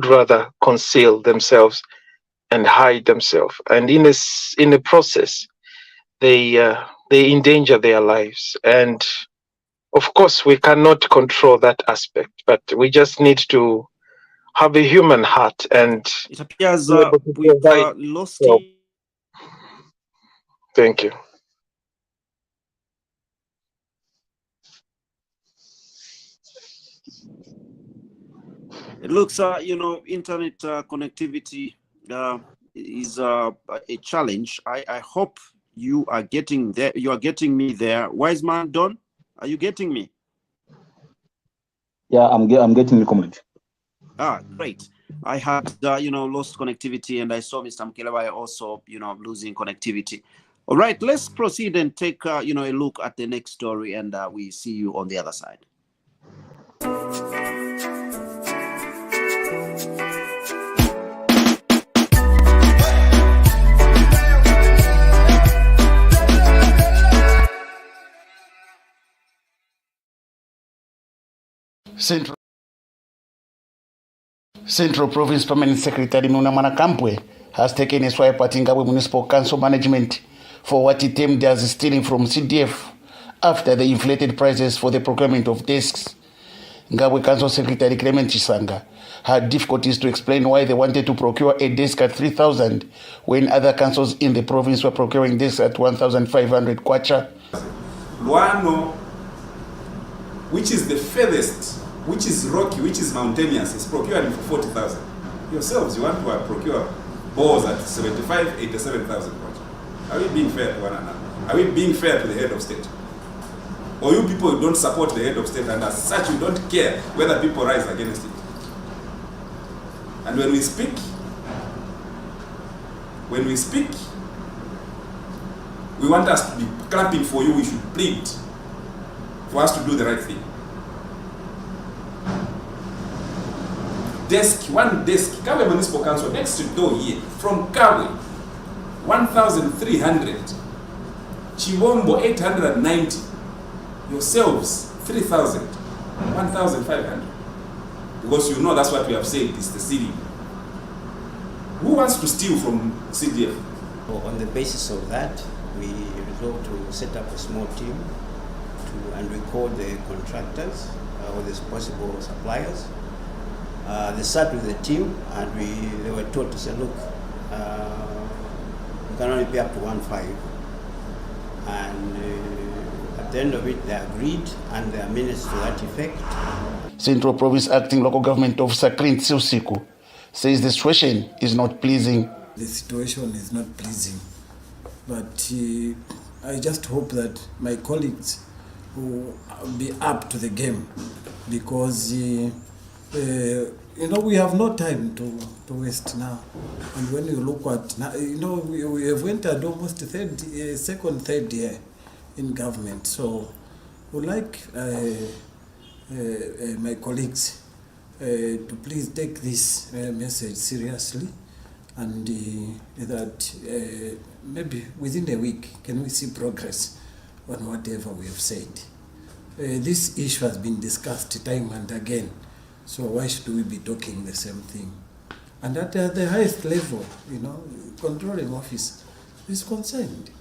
rather conceal themselves and hide themselves. And in a process, they endanger their lives. And of course, we cannot control that aspect, but we just need to have a human heart. And it appears we've lost help. Thank you. It looks, internet connectivity is a challenge. I hope you are getting there. You are getting me there. Wise man Don, are you getting me? Yeah, I'm getting you, comrade. Great. I had lost connectivity, and I saw Mr. Mkelewa also losing connectivity. All right, let's proceed and take a look at the next story, and we see you on the other side. Central Province Permanent Secretary Nuna Manakampwe has taken a swipe at Ngabwe Municipal Council management for what he termed as stealing from CDF after the inflated prices for the procurement of desks. Ngabwe Council Secretary Clement Chisanga had difficulties to explain why they wanted to procure a desk at 3,000 when other councils in the province were procuring desks at 1,500 kwacha. Luano, which is the furthest, which is rocky, which is mountainous, is procured for 40,000. Yourselves, you want to procure balls at 75, 87,000. Are we being fair to one another? Are we being fair to the head of state? Or you people don't support the head of state, and as such you don't care whether people rise against it? And when we speak, we want us to be clapping for you. We should plead for us to do the right thing. One desk, Kabwe Municipal Council, next to door here, from Kabwe, 1,300, Chivombo 890, yourselves 3,000, 1,500. Because that's what we have said is the city. Who wants to steal from CDF? On the basis of that, we resolved to set up a small team and record the contractors or the possible suppliers. They sat with the team, and they were told to say, look, we can only pay up to 1.5. And at the end of it, they agreed, and there are minutes to that effect. Central Province Acting Local Government Officer Clint Siusiku says the situation is not pleasing. The situation is not pleasing, but I just hope that my colleagues will be up to the game, because we have no time to waste now. And when you look at now, we have entered almost third year in government. So I would like my colleagues to please take this message seriously, and that maybe within a week can we see progress on whatever we have said. This issue has been discussed time and again, so why should we be talking the same thing? And at the highest level, controlling office is concerned.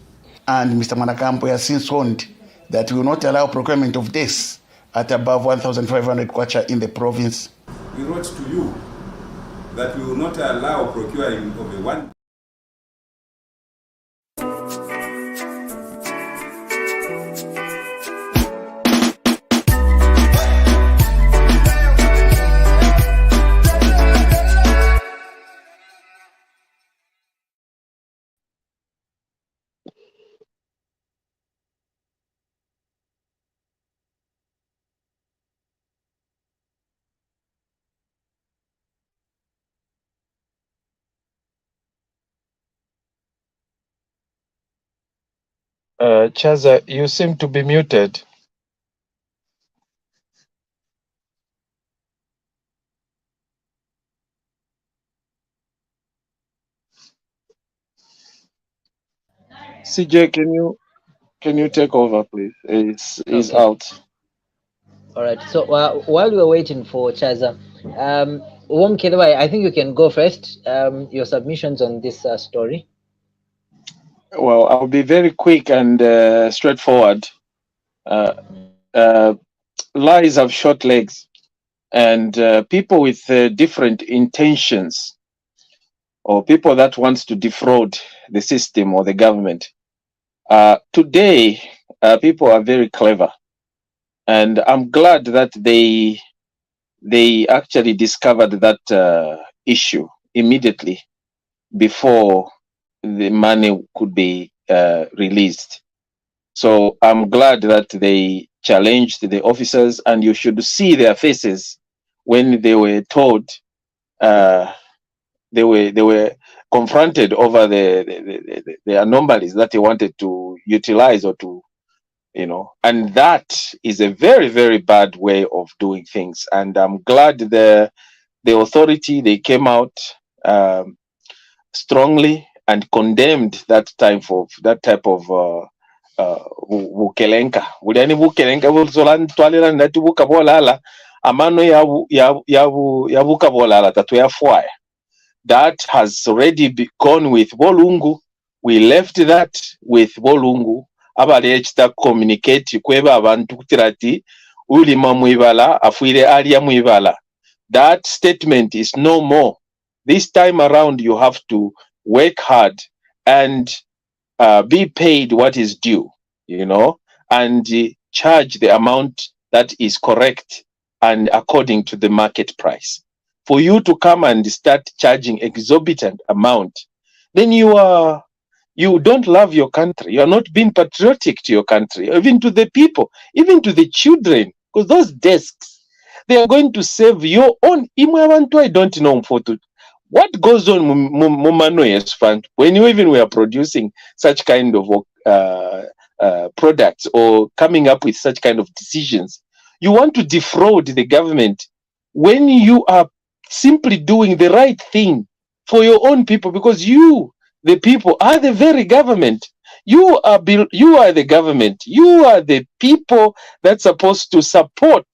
And Mr. Mwanakampo has since warned that we will not allow procurement of this at above 1,500 kwacha in the province. We wrote to you that we will not allow procuring of a one. Chaza, you seem to be muted. CJ, can you take over, please? It's Okay. out. All right. So while we're waiting for Chaza, Womkelewai, I think you can go first. Your submissions on this story. Well, I'll be very quick and straightforward. Lies have short legs, and people with different intentions, or people that wants to defraud the system or the government. Today, people are very clever, and I'm glad that they actually discovered that issue immediately before the money could be released. So I'm glad that they challenged the officers, and you should see their faces when they were told, they were confronted over the anomalies that they wanted to utilize or to, and that is a very, very bad way of doing things. And I'm glad the authority, they came out strongly and condemned that type of bukelenka. Buliani bukelenka buzolan twalira ndati bukabolala amano ya bukabolala tatu ya fwaya. That has already gone with Bolungu. We left that with Bolungu. Abalechita communicate kweba abantu kutirati ulima mwibala afuire alia mwibala. That statement is no more. This time around, you have to work hard and be paid what is due, and charge the amount that is correct and according to the market price. For you to come and start charging exorbitant amount, then you don't love your country. You are not being patriotic to your country, even to the people, even to the children, because those desks, they are going to save your own. I don't know what goes on Mumanoyes Fund when you even were producing such kind of products or coming up with such kind of decisions. You want to defraud the government when you are simply doing the right thing for your own people, because you, the people, are the very government. You are the government. You are the people that's supposed to support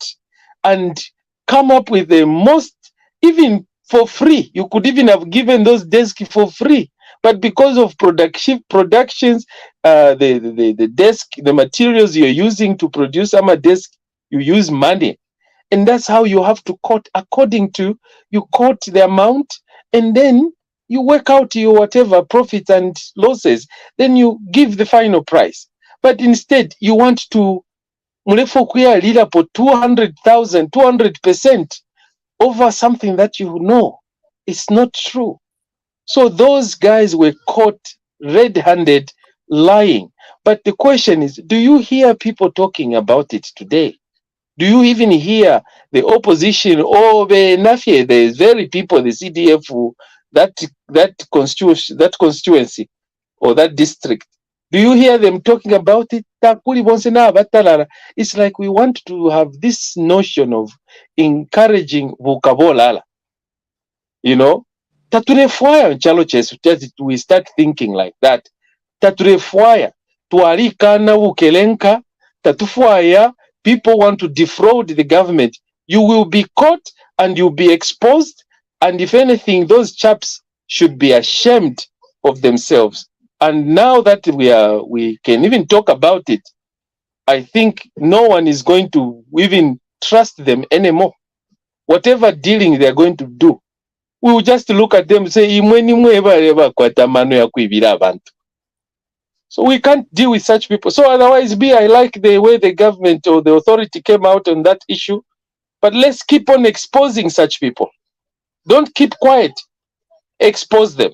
and come up with the most, even for free. You could even have given those desks for free, but because of productions, the desk, the materials you're using to produce a desk, you use money. And that's how you have to quote, according to, you quote the amount, and then you work out your whatever profits and losses, then you give the final price. But instead, you want to mulefokuya lila po 200,000, 200% over something that it's not true. So those guys were caught red-handed lying. But the question is, do you hear people talking about it today? Do you even hear the opposition or the very people, the CDF, that constituency or that district, Do you hear them talking about it? Takuli bonse na abatalala. It's like we want to have this notion of encouraging vukabolala. You know? Taturefwaya nchalo chesu. We start thinking like that. Taturefwaya. Tualikana vukelenka. Tatufwaya. People want to defraud the government. You will be caught and you'll be exposed. And if anything, those chaps should be ashamed of themselves. And now that we can even talk about it, I think no one is going to even trust them anymore. Whatever dealing they're going to do, we will just look at them and say, so we can't deal with such people. So otherwise, I like the way the government or the authority came out on that issue, but let's keep on exposing such people. Don't keep quiet. Expose them.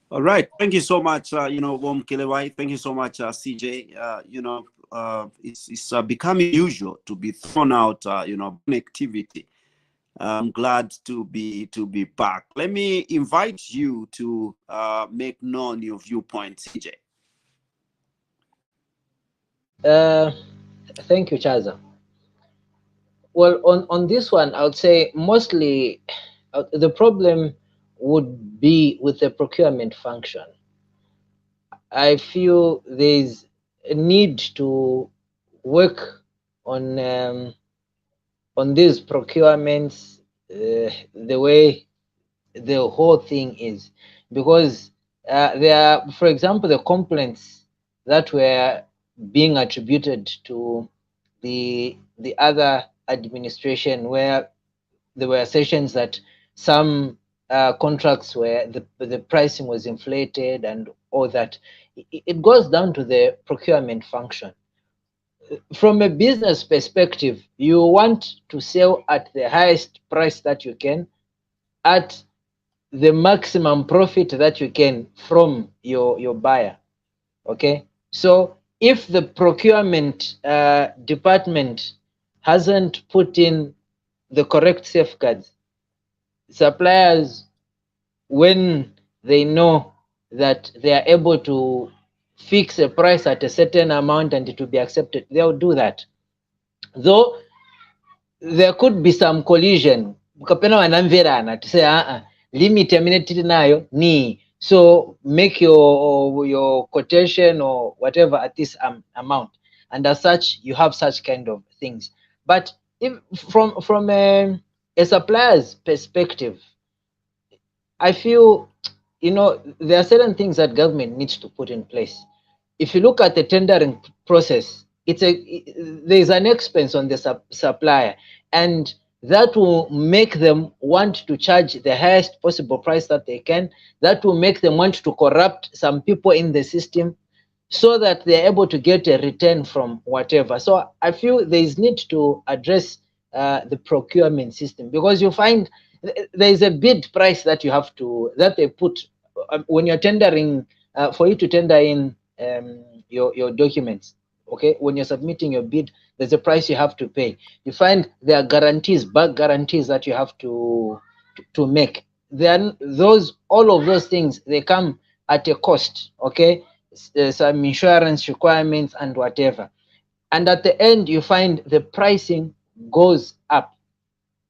All right. Thank you so much, Wom Kelewai. Thank you so much, CJ. It's becoming usual to be thrown out, activity. I'm glad to be back. Let me invite you to make known your viewpoint, CJ. Thank you, Chaza. Well, on this one, I would say mostly the problem would be with the procurement function. I feel there's a need to work on these procurements, the way the whole thing is, because there are, for example, the complaints that were being attributed to the other administration, where there were assertions that some contracts where the pricing was inflated and all that. It goes down to the procurement function. From a business perspective, you want to sell at the highest price that you can, at the maximum profit that you can from your buyer. Okay, so if the procurement department hasn't put in the correct safeguards, suppliers, when they know that they are able to fix a price at a certain amount and it will be accepted, they'll do that. Though there could be some collision, to say limit terminated nayo ni, so make your quotation or whatever at this amount, and as such you have such kind of things. But if from a supplier's perspective, I feel, there are certain things that government needs to put in place. If you look at the tendering process, there's an expense on the supplier, and that will make them want to charge the highest possible price that they can. That will make them want to corrupt some people in the system so that they're able to get a return from whatever. So I feel there is need to address the procurement system, because you find there is a bid price that you have to, that they put when you're tendering, for you to tender in your documents. Okay, when you're submitting your bid, there's a price you have to pay. You find there are guarantees, back guarantees that you have to make. Then all of those things, they come at a cost. Okay, some insurance requirements and whatever. And at the end, you find the pricing goes up.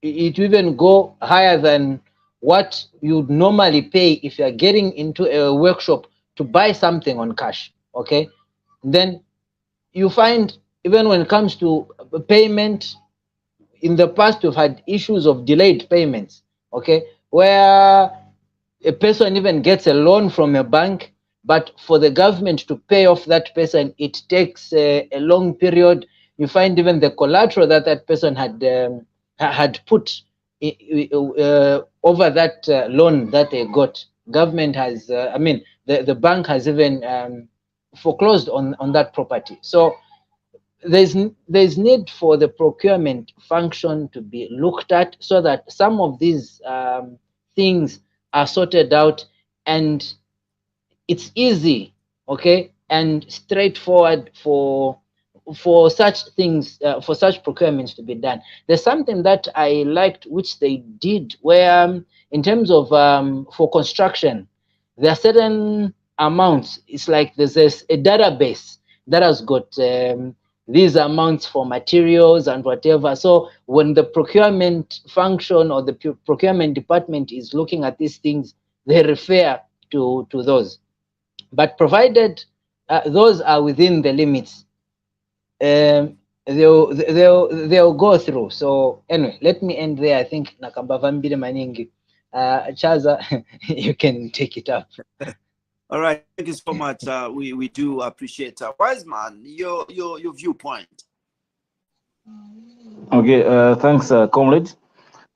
It will even go higher than what you'd normally pay if you're getting into a workshop to buy something on cash. Okay, then you find even when it comes to payment, in the past we've had issues of delayed payments. Okay, where a person even gets a loan from a bank, but for the government to pay off that person, it takes a long period. You find even the collateral that person had put over that loan that they got, government has, the bank has even foreclosed on that property. So there's need for the procurement function to be looked at, so that some of these things are sorted out and it's easy, okay, and straightforward for such things, for such procurements to be done. There's something that I liked which they did, where in terms of for construction, there are certain amounts. It's like there's a database that has got these amounts for materials and whatever. So when the procurement function or the procurement department is looking at these things, they refer to those. But provided those are within the limits, they'll go through. So anyway, let me end there. I think nakamba vambile maningi. Chaza, you can take it up. All right, thank you so much. We do appreciate Wiseman, your viewpoint. Okay, thanks, comrade,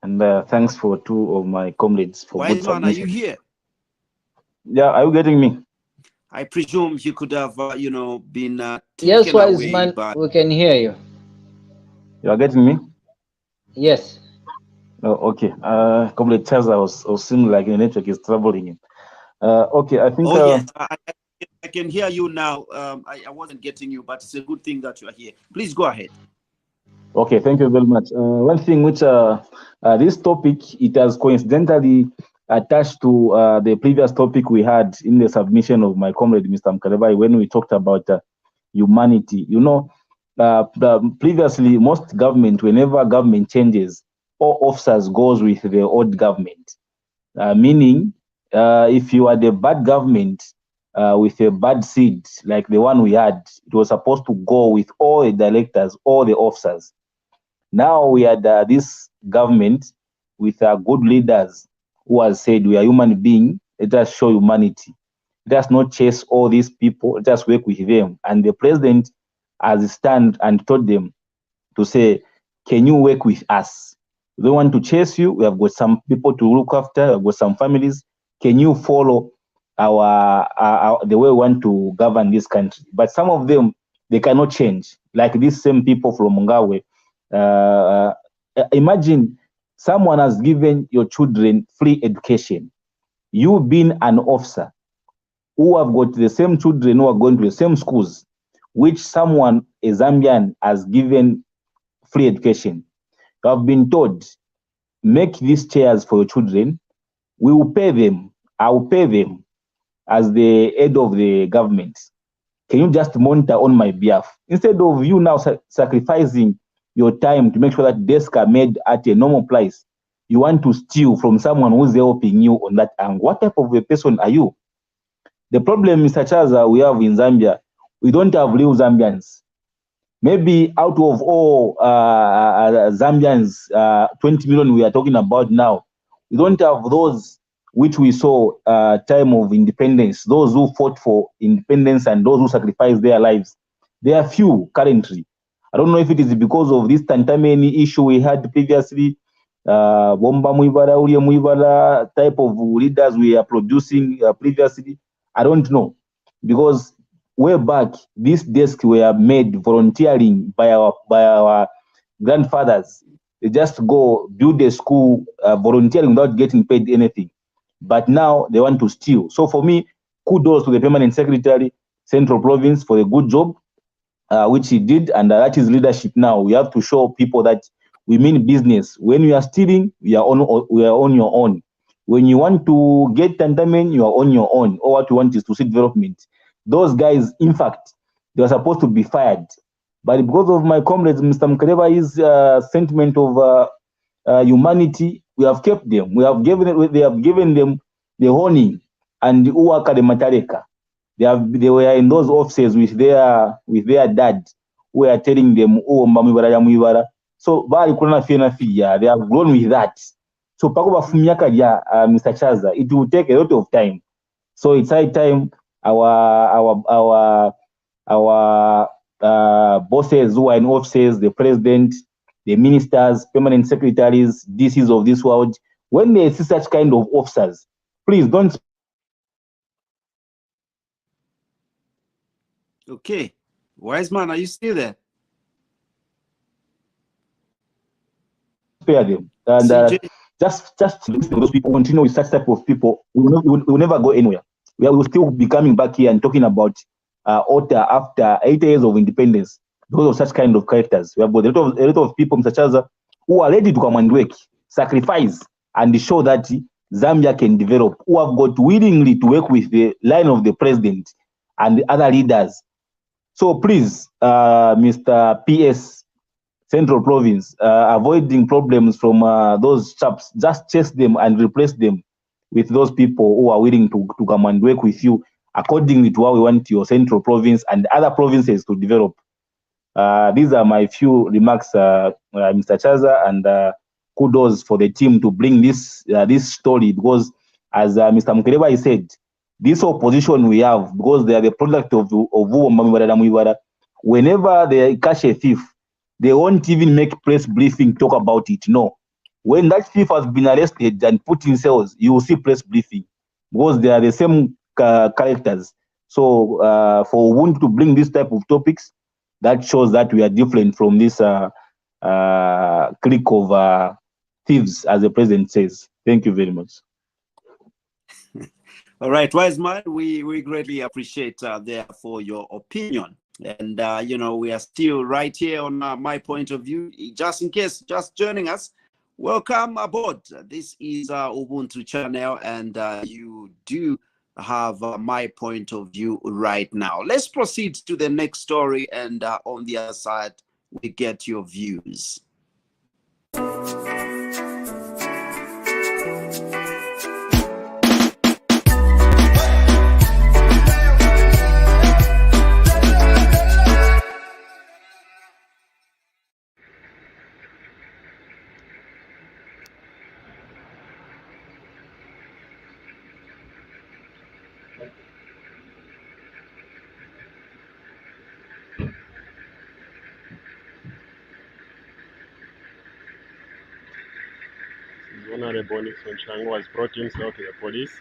and thanks for two of my comrades for good Wiseman, are you submissions. here? Yeah, are you getting me? I presume you could have, been Yes, taken away Wiseman, by. we can hear you. You are getting me? Yes. Oh, okay. Comrade Chaza was seems like the network is troubling. Okay, I think. Oh yes, I can hear you now. I wasn't getting you, but it's a good thing that you are here. Please go ahead. Okay, thank you very much. One thing which this topic, it has coincidentally attached to the previous topic we had in the submission of my comrade Mr. Mkarebai when we talked about humanity. You know, previously most government, whenever government changes, all officers goes with the old government, meaning if you are the bad government with a bad seed like the one we had, it was supposed to go with all the directors, all the officers. Now we had this government with good leaders who has said we are human beings, let us show humanity. Let us not chase all these people, let us work with them. And the president has stand and told them to say, can you work with us? We don't want to chase you. We have got some people to look after. We have got some families. Can you follow our the way we want to govern this country? But some of them, they cannot change. Like these same people from Mungawe. Imagine someone has given your children free education. You being an officer who have got the same children who are going to the same schools, which someone, a Zambian, has given free education. You have been told, make these chairs for your children. We will pay them. I will pay them as the head of the government. Can you just monitor on my behalf? Instead of you now sacrificing your time to make sure that desks are made at a normal price, you want to steal from someone who's helping you on that angle. What type of a person are you? The problem, Mr. Chaza, we have in Zambia, we don't have real Zambians. Maybe out of all Zambians, 20 million we are talking about now, we don't have those which we saw time of independence, those who fought for independence and those who sacrificed their lives. There are few currently. I don't know if it is because of this Tantameni issue we had previously, Bomba Muibara, Uria Muibara type of leaders we are producing previously. I don't know. Because way back, these desks were made volunteering by our grandfathers. They just go build a school volunteering without getting paid anything. But now they want to steal. So for me, kudos to the permanent secretary, Central Province, for a good job, which he did, and that is leadership now. We have to show people that we mean business. When you are stealing, we are on your own. When you want to get tantamen, you are on your own. All what you want is to see development. Those guys, in fact, they are supposed to be fired. But because of my comrades, Mr. Mkareba's sentiment of humanity, we have kept them. They have given them the honey and the uwaka de matareka. They were in those offices with their dad, who are telling them, oh, Mamibara. So they have grown with that. So Mr. Chaza, it will take a lot of time. So it's high time our bosses who are in offices, the president, the ministers, permanent secretaries, DCs of this world, when they see such kind of officers, please don't. Okay. Wiseman, are you still there? Spare them. And just those people, continue with such type of people, we will never go anywhere. We will still be coming back here and talking about Ota after 8 years of independence because of such kind of characters. We have got a lot of people, Mr. Chaza, who are ready to come and work, sacrifice, and show that Zambia can develop, who have got willingly to work with the line of the president and the other leaders. So please, Mr. PS, Central Province, avoiding problems from those chaps, just chase them and replace them with those people who are willing to come and work with you accordingly to how we want your Central Province and other provinces to develop. These are my few remarks, Mr. Chaza, and kudos for the team to bring this story, because as Mr. Mukereba said, this opposition we have, because they are the product of whenever they catch a thief, they won't even make press briefing talk about it. No. When that thief has been arrested and put in cells, you will see press briefing, because they are the same characters. So for Ubuntu to bring this type of topics, that shows that we are different from this clique of thieves, as the president says. Thank you very much. All right, wise man, we greatly appreciate therefore your opinion. And, you know, we are still right here on My Point of View. Just in case, just joining us, welcome aboard. This is Ubuntu channel, and you do have My Point of View right now. Let's proceed to the next story, and on the other side, we get your views. Honorable Nixon Changu has brought himself to the police.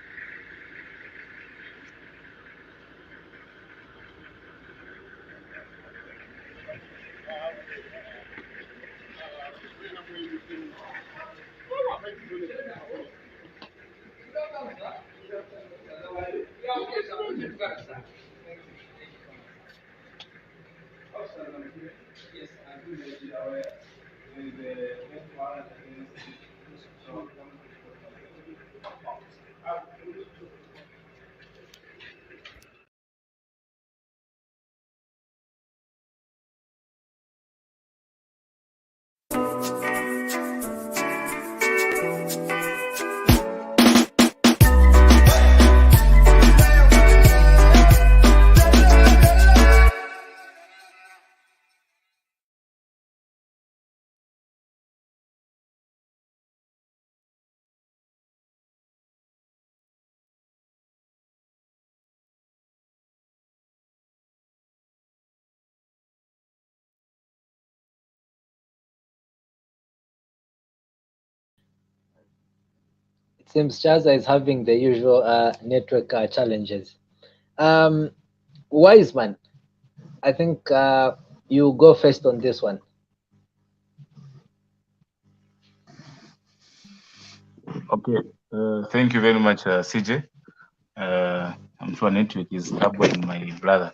Seems Chaza is having the usual network challenges. Wiseman, I think you go first on this one. Okay, thank you very much, CJ. I'm sure network is troubling my brother.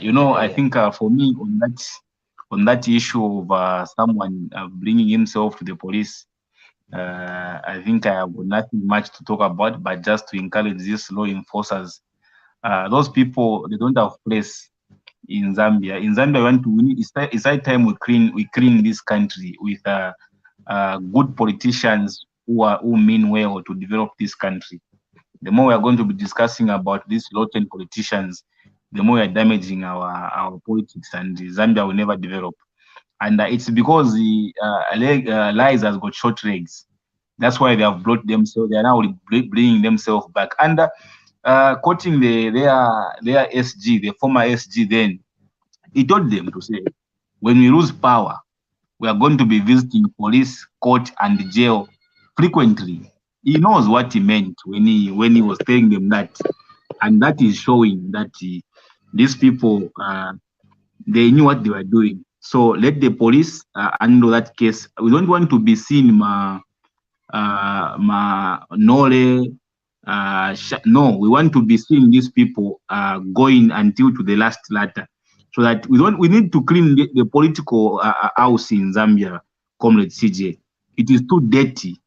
You know, I think for me on that issue of someone bringing himself to the police, I think I have nothing much to talk about, but just to encourage these law enforcers. Those people, they don't have place in Zambia. In Zambia, we want to win. It's high time we clean this country with good politicians who mean well to develop this country. The more we are going to be discussing about these rotten politicians, the more we are damaging our politics, and Zambia will never develop. And it's because the lies has got short legs. That's why they have brought themselves. They are now bringing themselves back. And quoting their SG, the former SG, then he told them to say, when we lose power, we are going to be visiting police, court, and jail frequently. He knows what he meant when he was telling them that, and that is showing that these people they knew what they were doing. So let the police handle that case. We don't want to be seen no, we want to be seeing these people going until to the last letter, so that we need to clean the political house in Zambia, Comrade CJ. It is too dirty.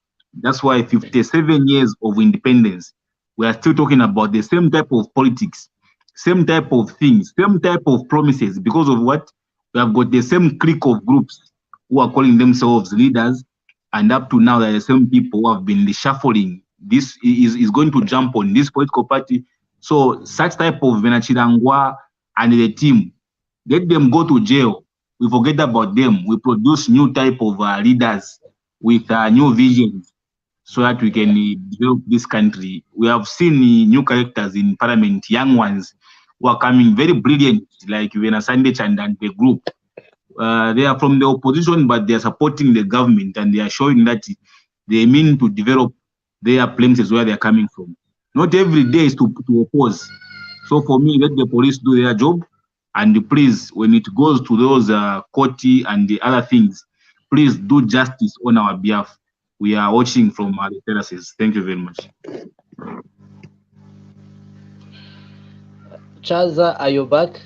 That's why 57 years of independence, we are still talking about the same type of politics, same type of things, same type of promises. Because of what? We have got the same clique of groups who are calling themselves leaders, and up to now, there are the same people who have been reshuffling. This is going to jump on this political party. So such type of Venachirangwa and the team, let them go to jail. We forget about them. We produce new type of leaders with new visions so that we can develop this country. We have seen new characters in parliament, young ones who are coming very brilliant, like Venasande and the group. They are from the opposition, but they are supporting the government, and they are showing that they mean to develop their places where they are coming from. Not every day is to oppose. So for me, let the police do their job, and please, when it goes to those court and the other things, please do justice on our behalf. We are watching from the terraces. Thank you very much. Chaza, are you back?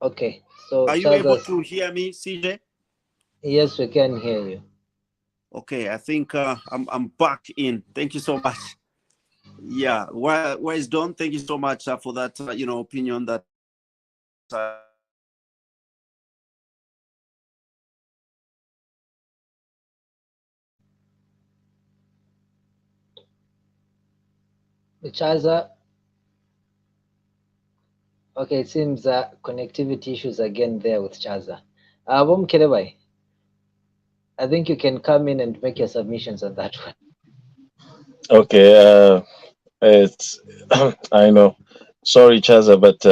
Okay, so Are you able to hear me, CJ? Yes, we can hear you. Okay, I think I'm back in. Thank you so much. Yeah, where is Don? Thank you so much for that opinion that Chaza. Okay, it seems connectivity issues again there with Chaza. Bom Kerebai, I think you can come in and make your submissions on that one. Okay, it's I know. Sorry, Chaza, but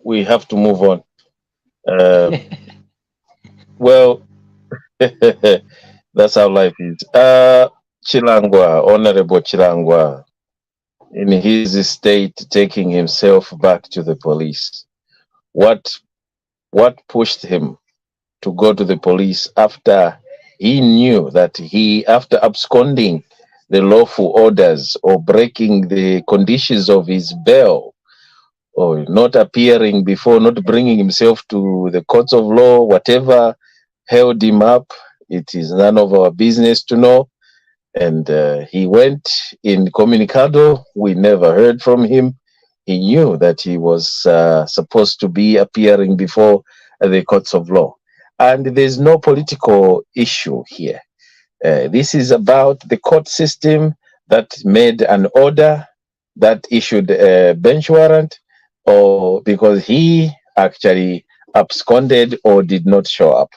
we have to move on. Well, that's how life is. Chilangwa, Honorable Chilangwa, in his state, taking himself back to the police. What pushed him to go to the police after he knew that after absconding the lawful orders or breaking the conditions of his bail, or not appearing before, not bringing himself to the courts of law, whatever held him up, it is none of our business to know. And he went incommunicado. We never heard from him. He knew that he was supposed to be appearing before the courts of law. And there's no political issue here. This is about the court system that made an order that issued a bench warrant, or because he actually absconded or did not show up.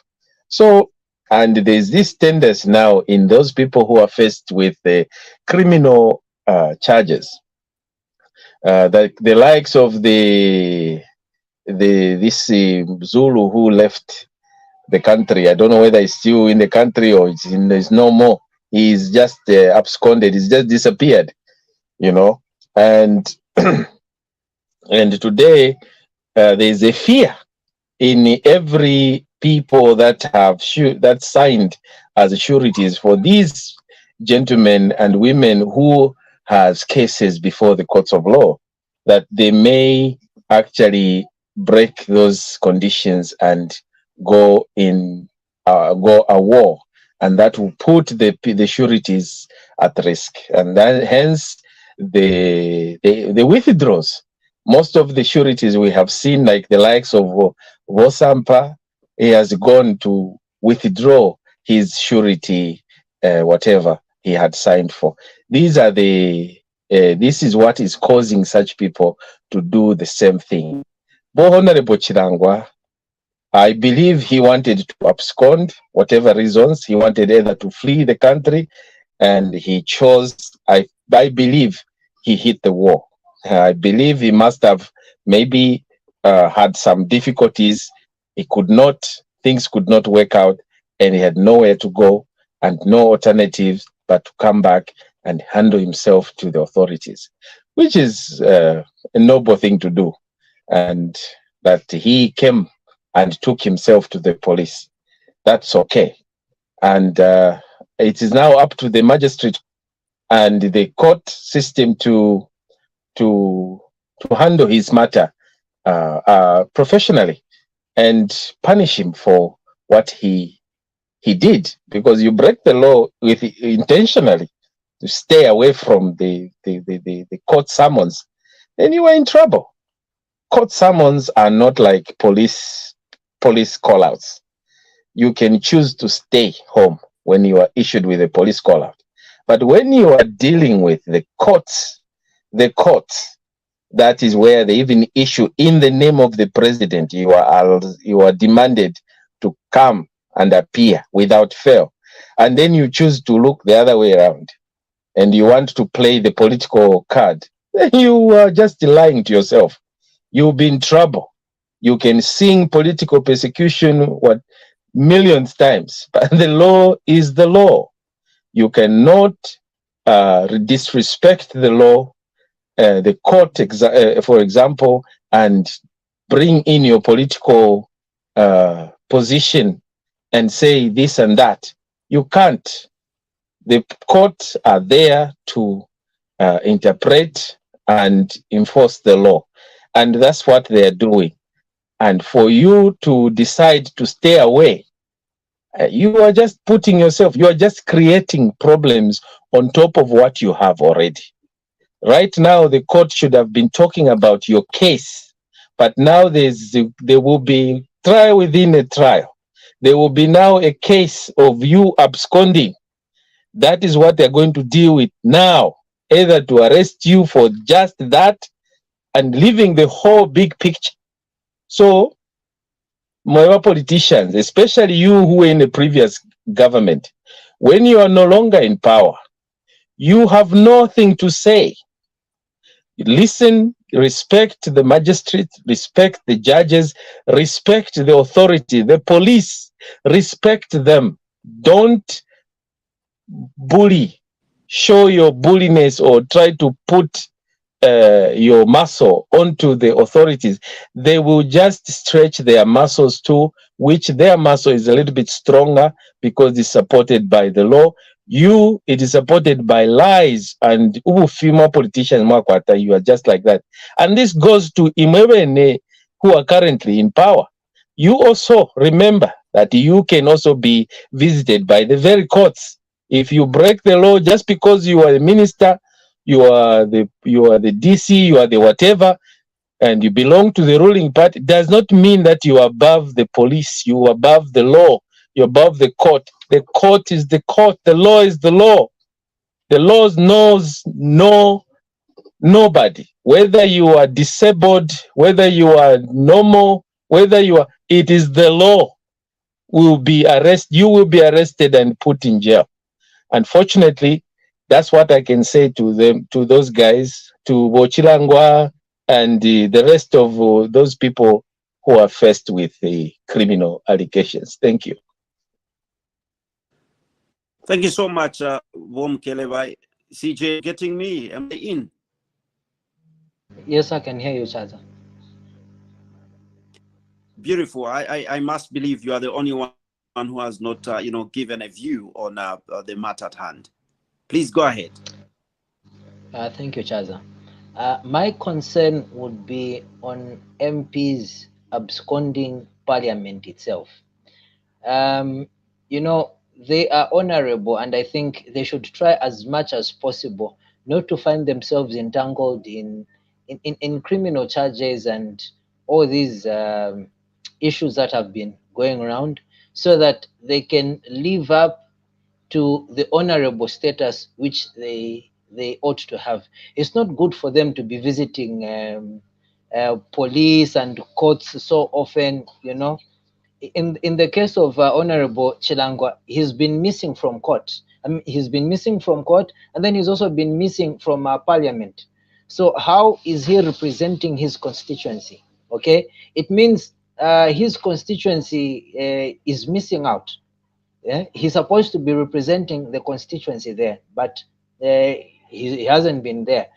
So, and there's this tendency now in those people who are faced with the criminal charges, that the likes of this Zulu who left the country. I don't know whether he's still in the country or there's no more. He's just absconded. He's just disappeared, and and today there's a fear in every people that have that signed as sureties for these gentlemen and women who has cases before the courts of law, that they may actually break those conditions and go a war, and that will put the sureties at risk, and then hence the withdrawals. Most of the sureties we have seen, like the likes of Vosampa, he has gone to withdraw his surety, whatever he had signed for. These are this is what is causing such people to do the same thing. But Honorable Chilangwa, I believe he wanted to abscond, whatever reasons. He wanted either to flee the country, and he chose, I believe he hit the wall. I believe he must have maybe had some difficulties. Things could not work out, and he had nowhere to go and no alternatives but to come back and handle himself to the authorities, which is a noble thing to do. And that he came and took himself to the police. That's okay. And it is now up to the magistrate and the court system to handle his matter professionally and punish him for what he He did, because you break the law with intentionally to stay away from the court summons, then you are in trouble. Court summons are not like police call-outs. You can choose to stay home when you are issued with a police call-out. But when you are dealing with the courts, that is where they even issue in the name of the president. You are demanded to come and appear without fail. And then you choose to look the other way around and you want to play the political card. You are just lying to yourself. You'll be in trouble. You can sing political persecution millions times, but the law is the law. You cannot disrespect the law, the court, for example, and bring in your political position and say this and that. You can't. The courts are there to interpret and enforce the law. And that's what they're doing. And for you to decide to stay away, you are just putting yourself, you are just creating problems on top of what you have already. Right now, the court should have been talking about your case, but now there will be trial within a trial. There will be now a case of you absconding. That is what they're going to deal with now, either to arrest you for just that and leaving the whole big picture. So, my politicians, especially you who were in the previous government, when you are no longer in power, you have nothing to say. Listen, respect the magistrate, respect the judges, respect the authority, the police, respect them. Don't bully, show your bulliness or try to put your muscle onto the authorities. They will just stretch their muscles too, which their muscle is a little bit stronger because it's supported by the law. It is supported by lies, and female politicians, you are just like that. And this goes to Imwebene, who are currently in power. You also remember that you can also be visited by the very courts. If you break the law just because you are a minister, you are the DC, you are the whatever, and you belong to the ruling party, does not mean that you are above the police, you are above the law, you're above the court. The court is the court, the law is the law. The law knows nobody, whether you are disabled, whether you are normal, it is the law. You will be arrested and put in jail. Unfortunately, that's what I can say to them, to those guys, to Bochilangwa and the rest of those people who are faced with the criminal allegations. Thank you. Thank you so much, Vom Kelebai. CJ, getting me? Am I in? Yes, I can hear you, Chaza. Beautiful. I must believe you are the only one who has not, given a view on the matter at hand. Please go ahead. Thank you, Chaza. My concern would be on MPs absconding parliament itself. They are honorable, and I think they should try as much as possible not to find themselves entangled in criminal charges and all these issues that have been going around, so that they can live up to the honorable status which they ought to have. It's not good for them to be visiting police and courts so often, In the case of Honorable Chilangwa, he's been missing from court. He's been missing from court, and then he's also been missing from parliament. So how is he representing his constituency? Okay, it means his constituency is missing out. Yeah? He's supposed to be representing the constituency there, but he hasn't been there.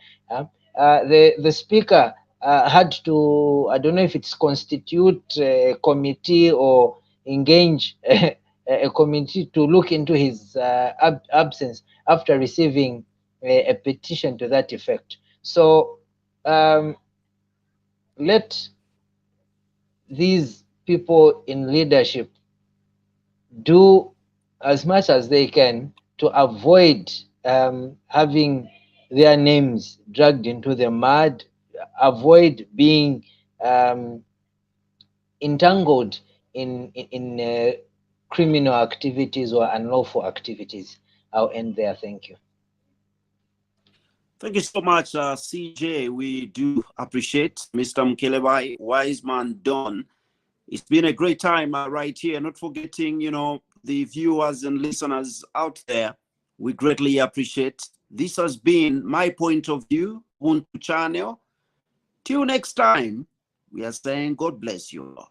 The speaker had to, I don't know if it's constitute a committee or engage a committee to look into his absence after receiving a petition to that effect. So let these people in leadership do as much as they can to avoid having their names dragged into the mud, avoid being entangled in criminal activities or unlawful activities. I'll end there. Thank you. Thank you so much, CJ. We do appreciate Mr. Mkelebai, Wiseman Don. It's been a great time right here. Not forgetting, the viewers and listeners out there. We greatly appreciate. This has been My Point of View, Ubuntu channel. Till next time, we are saying God bless you all.